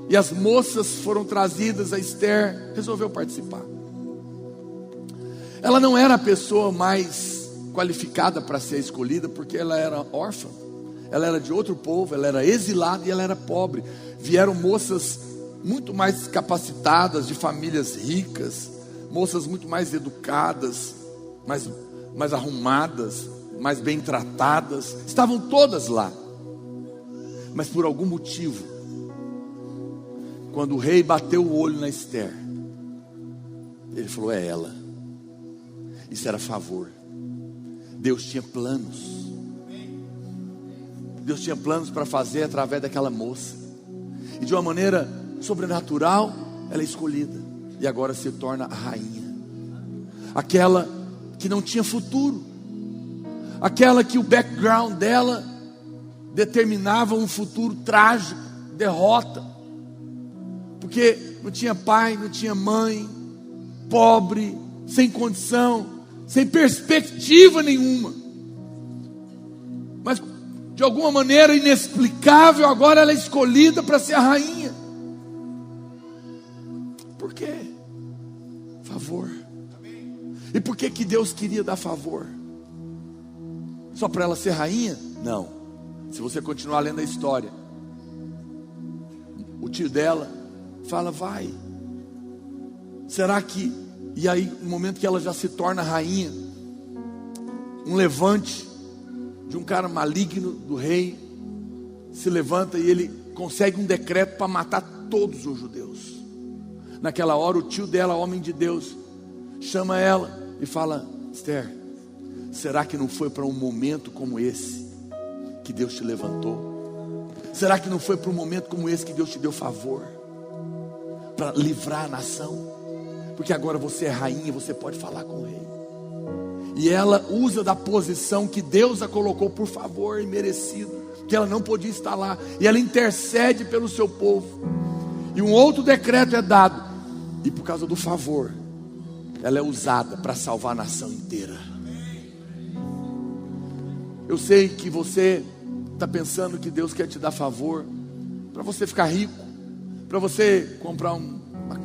E as moças foram trazidas, a Esther resolveu participar. Ela não era a pessoa mais qualificada para ser escolhida, porque ela era órfã. Ela era de outro povo, ela era exilada e ela era pobre. Vieram moças muito mais capacitadas, de famílias ricas, moças muito mais educadas, mais arrumadas, mais bem tratadas. Estavam todas lá. Mas por algum motivo, quando o rei bateu o olho na Esther, ele falou: é ela. Isso era favor. Deus tinha planos. Deus tinha planos para fazer através daquela moça. E de uma maneira sobrenatural, ela é escolhida. E agora se torna a rainha. Aquela que não tinha futuro. Aquela que o background dela determinava um futuro trágico, derrota. Porque não tinha pai, não tinha mãe, pobre, sem condição, sem perspectiva nenhuma. Mas de alguma maneira inexplicável, agora ela é escolhida para ser a rainha. Por quê? Favor. E por que Deus queria dar favor? Só para ela ser rainha? Não. Se você continuar lendo a história, o tio dela fala: vai. Será que... E aí, no momento que ela já se torna rainha, um levante de um cara maligno do rei se levanta e ele consegue um decreto para matar todos os judeus. Naquela hora o tio dela, homem de Deus, Chama ela e fala: Esther, será que não foi para um momento como esse que Deus te levantou? Será que não foi para um momento como esse que Deus te deu favor para livrar a nação? Porque agora você é rainha, você pode falar com o rei. E ela usa da posição que Deus a colocou por favor e merecido, que ela não podia estar lá, e ela intercede pelo seu povo, e um outro decreto é dado, e por causa do favor, ela é usada para salvar a nação inteira. Eu sei que você está pensando que Deus quer te dar favor para você ficar rico, para você comprar uma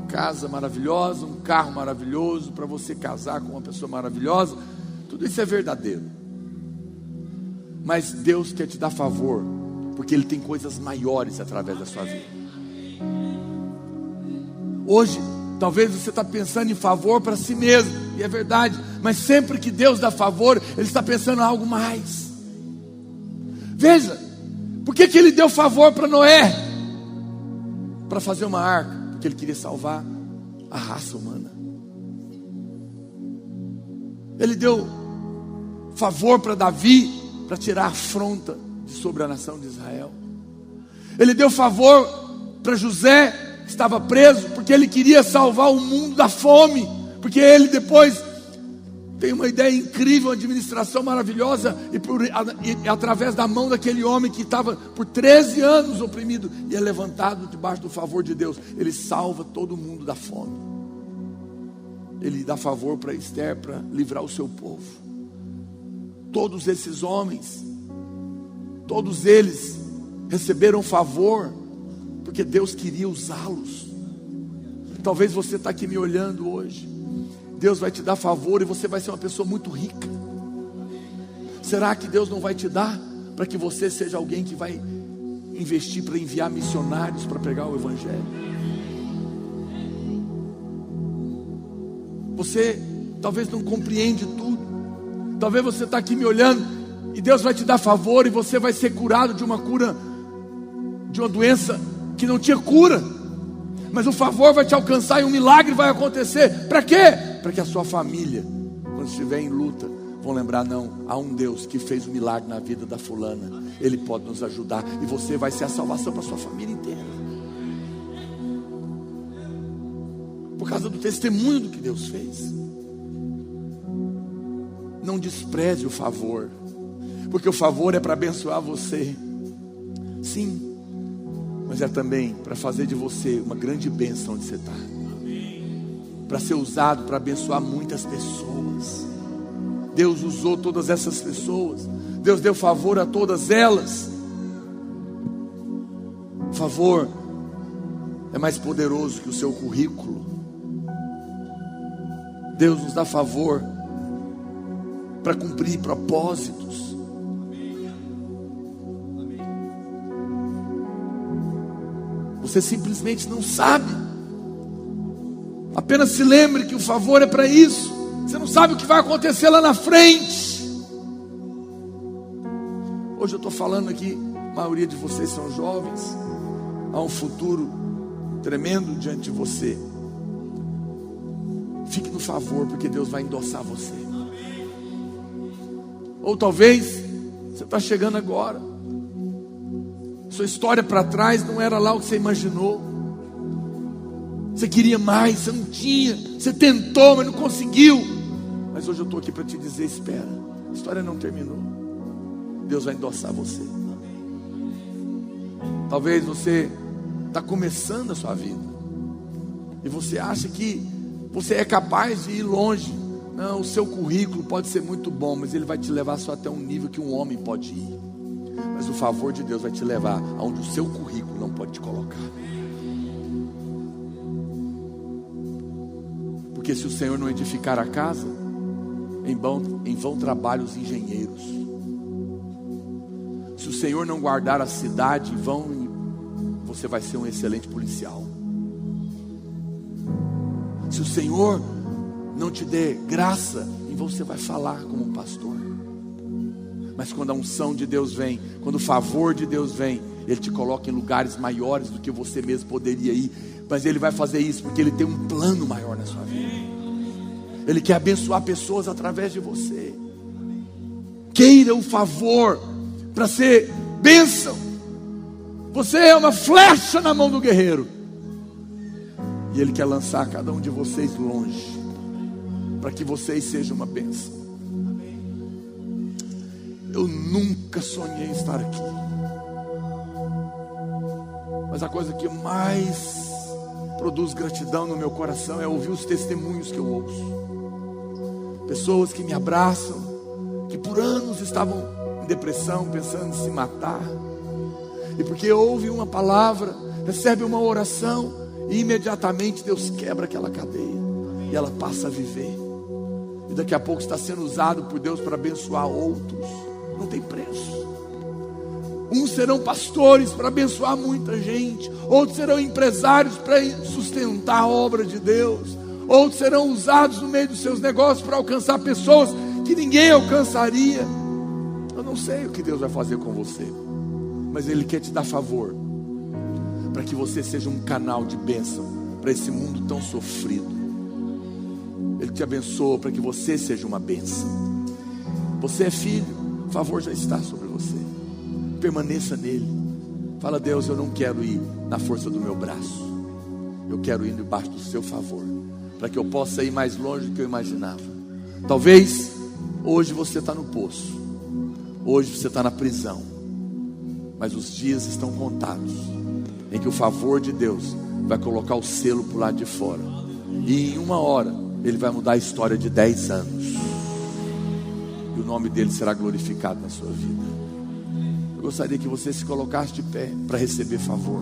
casa maravilhosa, um carro maravilhoso, para você casar com uma pessoa maravilhosa. Tudo isso é verdadeiro, mas Deus quer te dar favor porque Ele tem coisas maiores através da sua vida. Hoje talvez você está pensando em favor para si mesmo, e é verdade, mas sempre que Deus dá favor, Ele está pensando em algo mais. Veja, por que Ele deu favor para Noé? Para fazer uma arca, porque Ele queria salvar a raça humana. Ele deu favor para Davi, para tirar a afronta de sobre a nação de Israel. Ele deu favor para José, que estava preso, porque ele queria salvar o mundo da fome, porque ele depois tem uma ideia incrível, uma administração maravilhosa, e através da mão daquele homem que estava por 13 anos oprimido, e é levantado debaixo do favor de Deus, ele salva todo mundo da fome. Ele dá favor para Esther, para livrar o seu povo. Todos esses homens, todos eles receberam favor, porque Deus queria usá-los. Talvez você está aqui me olhando hoje, Deus vai te dar favor e você vai ser uma pessoa muito rica. Será que Deus não vai te dar para que você seja alguém que vai investir para enviar missionários para pregar o Evangelho? Você talvez não compreende tudo. Talvez você está aqui me olhando e Deus vai te dar favor e você vai ser curado de uma doença que não tinha cura, mas o favor vai te alcançar e um milagre vai acontecer. Para quê? Para que a sua família, quando estiver em luta, vão lembrar: não, há um Deus que fez um milagre na vida da fulana, Ele pode nos ajudar, e você vai ser a salvação para a sua família inteira, por causa do testemunho do que Deus fez. Não despreze o favor, porque o favor é para abençoar você, sim, mas é também para fazer de você uma grande bênção onde você está, para ser usado para abençoar muitas pessoas. Deus usou todas essas pessoas, Deus deu favor a todas elas. O favor é mais poderoso que o seu currículo. Deus nos dá favor para cumprir propósitos. Você simplesmente não sabe. Apenas se lembre que o favor é para isso. Você não sabe o que vai acontecer lá na frente. Hoje eu estou falando aqui, a maioria de vocês são jovens. Há um futuro tremendo diante de você. Fique no favor, porque Deus vai endossar você. Ou talvez você está chegando agora, sua história para trás não era lá o que você imaginou. Você queria mais, você não tinha, você tentou, mas não conseguiu. Mas hoje eu estou aqui para te dizer: espera, a história não terminou. Deus vai endossar você. Talvez você está começando a sua vida e você acha que você é capaz de ir longe. Não, o seu currículo pode ser muito bom, mas ele vai te levar só até um nível que um homem pode ir. Mas o favor de Deus vai te levar aonde o seu currículo não pode te colocar. Porque se o Senhor não edificar a casa, em vão trabalham os engenheiros. Se o Senhor não guardar a cidade, em vão você vai ser um excelente policial. Se o Senhor não te dê graça, em vão você vai falar como um pastor. Mas quando a unção de Deus vem, quando o favor de Deus vem, Ele te coloca em lugares maiores do que você mesmo poderia ir. Mas Ele vai fazer isso porque Ele tem um plano maior na sua vida. Ele quer abençoar pessoas através de você. Queira o favor para ser bênção. Você é uma flecha na mão do guerreiro, e Ele quer lançar cada um de vocês longe, para que vocês sejam uma bênção. Eu nunca sonhei em estar aqui, mas a coisa que mais produz gratidão no meu coração é ouvir os testemunhos que eu ouço. Pessoas que me abraçam, que por anos estavam em depressão, pensando em se matar, e porque ouve uma palavra, recebe uma oração, e imediatamente Deus quebra aquela cadeia, e ela passa a viver, e daqui a pouco está sendo usado por Deus para abençoar outros. Não tem preço. Uns serão pastores para abençoar muita gente, outros serão empresários para sustentar a obra de Deus, outros serão usados no meio dos seus negócios para alcançar pessoas que ninguém alcançaria. Eu não sei o que Deus vai fazer com você, mas Ele quer te dar favor, para que você seja um canal de bênção para esse mundo tão sofrido. Ele te abençoa para que você seja uma bênção. Você é filho, o favor já está sobre você. Permaneça nele. Fala: Deus, eu não quero ir na força do meu braço, eu quero ir debaixo do seu favor, para que eu possa ir mais longe do que eu imaginava. Talvez hoje você está no poço, hoje você está na prisão, mas os dias estão contados em que o favor de Deus vai colocar o selo para o lado de fora, e em uma hora Ele vai mudar a história de 10 anos, e o nome dele será glorificado na sua vida. Eu gostaria que você se colocasse de pé para receber favor,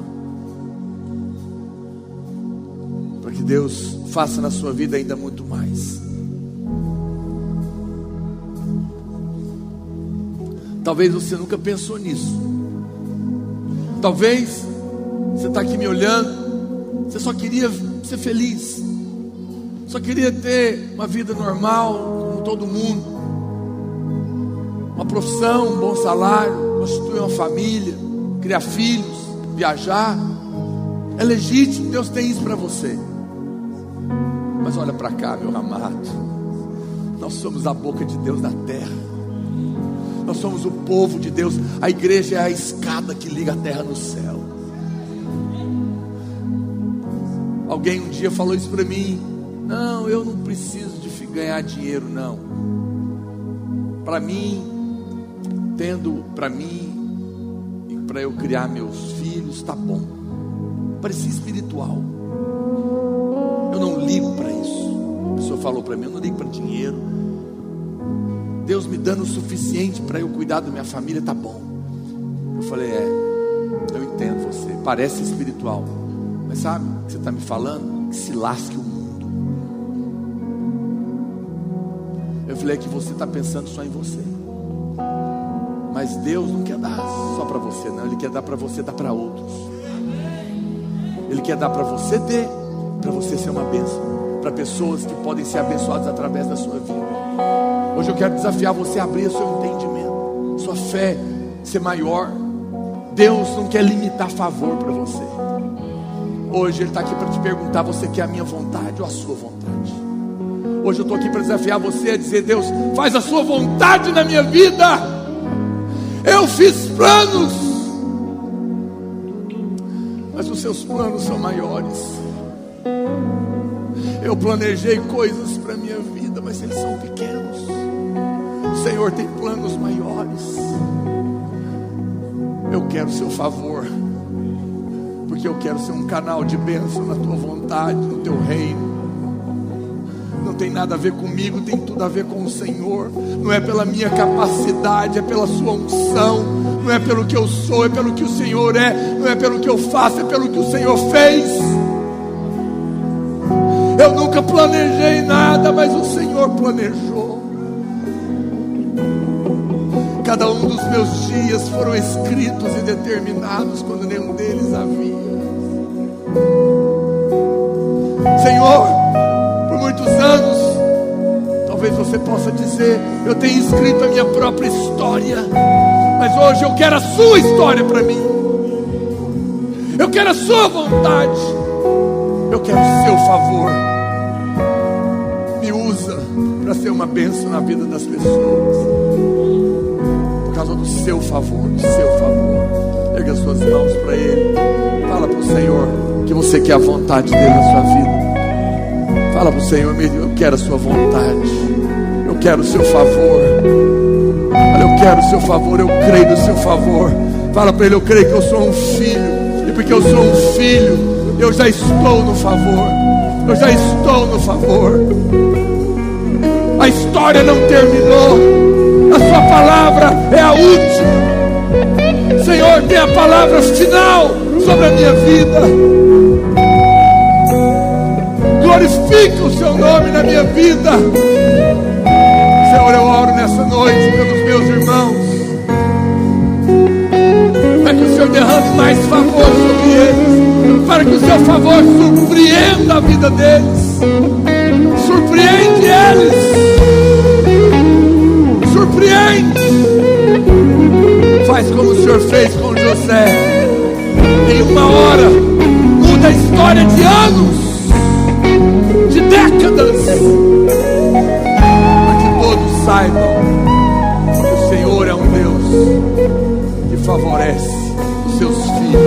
para que Deus faça na sua vida ainda muito mais. Talvez você nunca pensou nisso. Talvez você está aqui me olhando, você só queria ser feliz, só queria ter uma vida normal, como todo mundo, uma profissão, um bom salário, constituir uma família, criar filhos, viajar. É legítimo, Deus tem isso para você. Mas olha para cá, meu amado, nós somos a boca de Deus na terra, nós somos o povo de Deus. A igreja é a escada que liga a terra no céu. Alguém um dia falou isso para mim: não, eu não preciso de ganhar dinheiro, não. Para mim, tendo para mim e para eu criar meus filhos, está bom. Parecia espiritual. Eu não ligo para isso. A pessoa falou para mim: eu não ligo para dinheiro. Deus me dando o suficiente para eu cuidar da minha família, está bom. Eu falei: eu entendo você, parece espiritual, mas sabe o que você está me falando? Que se lasque o mundo. Eu falei: é que você está pensando só em você, mas Deus não quer dar só para você, não. Ele quer dar para você, dar para outros. Ele quer dar para você ter, para você ser uma bênção, para pessoas que podem ser abençoadas através da sua vida. Hoje eu quero desafiar você a abrir o seu entendimento, sua fé ser maior. Deus não quer limitar favor para você. Hoje Ele está aqui para te perguntar: você quer a minha vontade ou a sua vontade? Hoje eu estou aqui para desafiar você a dizer: Deus, faz a sua vontade na minha vida. Eu fiz planos, mas os seus planos são maiores. Eu planejei coisas para a minha vida, mas eles são pequenos. O Senhor tem planos maiores. Eu quero o seu favor, porque eu quero ser um canal de bênção na tua vontade, no teu reino. Não tem nada a ver comigo, tem tudo a ver com o Senhor. Não é pela minha capacidade, é pela sua unção. Não é pelo que eu sou, é pelo que o Senhor é. Não é pelo que eu faço, é pelo que o Senhor fez. Eu nunca planejei nada, mas o Senhor planejou. Cada um dos meus dias foram escritos e determinados quando nenhum deles havia. Senhor, por muitos anos, talvez você possa dizer: eu tenho escrito a minha própria história, mas hoje eu quero a sua história para mim. Eu quero a sua vontade. Eu quero o seu favor. Me use usa para ser uma bênção na vida das pessoas, por causa do seu favor, do seu favor. Erga as suas mãos para Ele. Fala para o Senhor que você quer a vontade dEle na sua vida. Fala para o Senhor: eu quero a sua vontade, eu quero o seu favor. Olha, eu quero o seu favor, eu creio no seu favor. Fala para Ele: eu creio que eu sou um filho, e porque eu sou um filho, eu já estou no favor. Eu já estou no favor. A história não terminou. A sua palavra é a última. Senhor, tem a palavra final sobre a minha vida. Glorifica o seu nome na minha vida. Senhor, eu oro nessa noite pelos meus irmãos, para que o Senhor derrame mais favor sobre eles, para que o seu favor surpreenda a vida deles. Surpreende eles. Surpreende. Faz como o Senhor fez com José. Em uma hora muda a história de anos, de décadas, para que todos saibam que o Senhor é um Deus que favorece os seus filhos.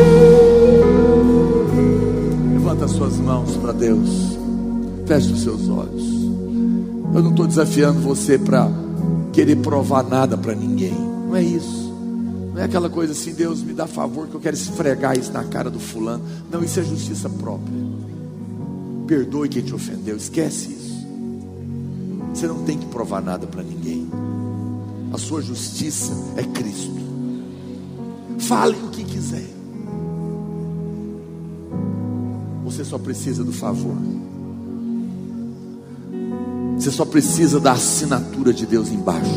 Levanta as suas mãos para Deus. Feche os seus olhos. Eu não estou desafiando você para querer provar nada para ninguém. Não é isso. Não é aquela coisa assim: Deus me dá favor que eu quero esfregar isso na cara do fulano. Não, isso é justiça própria. Perdoe quem te ofendeu. Esquece isso. Você não tem que provar nada para ninguém. A sua justiça é Cristo. Fale o que quiser. Você só precisa do favor. Você só precisa da assinatura de Deus embaixo,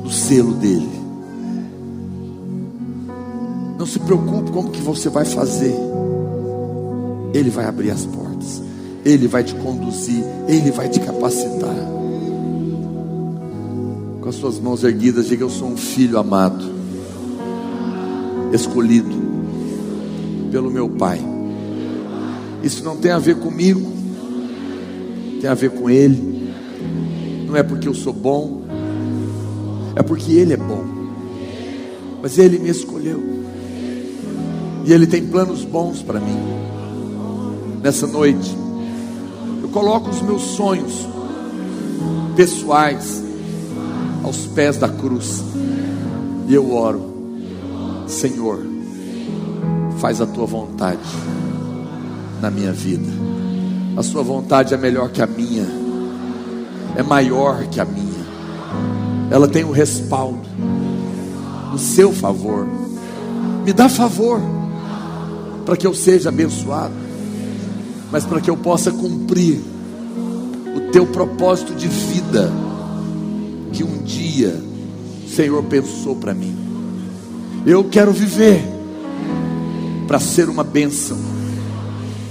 do selo dele. Não se preocupe como que você vai fazer. Ele vai abrir as portas, Ele vai te conduzir, Ele vai te capacitar. Com as suas mãos erguidas, diga: eu sou um filho amado, escolhido pelo meu Pai. Isso não tem a ver comigo, tem a ver com Ele. Não é porque eu sou bom, é porque Ele é bom. Mas Ele me escolheu, e Ele tem planos bons para mim. Nessa noite, eu coloco os meus sonhos pessoais aos pés da cruz, e eu oro: Senhor, faz a tua vontade na minha vida. A sua vontade é melhor que a minha, é maior que a minha. Ela tem o respaldo do seu favor. Me dá favor para que eu seja abençoado, mas para que eu possa cumprir o teu propósito de vida que um dia o Senhor pensou para mim. Eu quero viver para ser uma bênção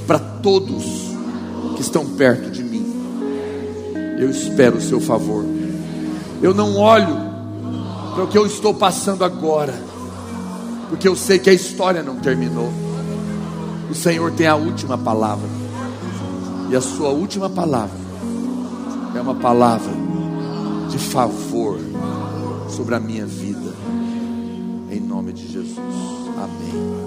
para todos que estão perto de mim. Eu espero o seu favor. Eu não olho para o que eu estou passando agora, porque eu sei que a história não terminou. O Senhor tem a última palavra, e a sua última palavra é uma palavra de favor sobre a minha vida. Em nome de Jesus, amém.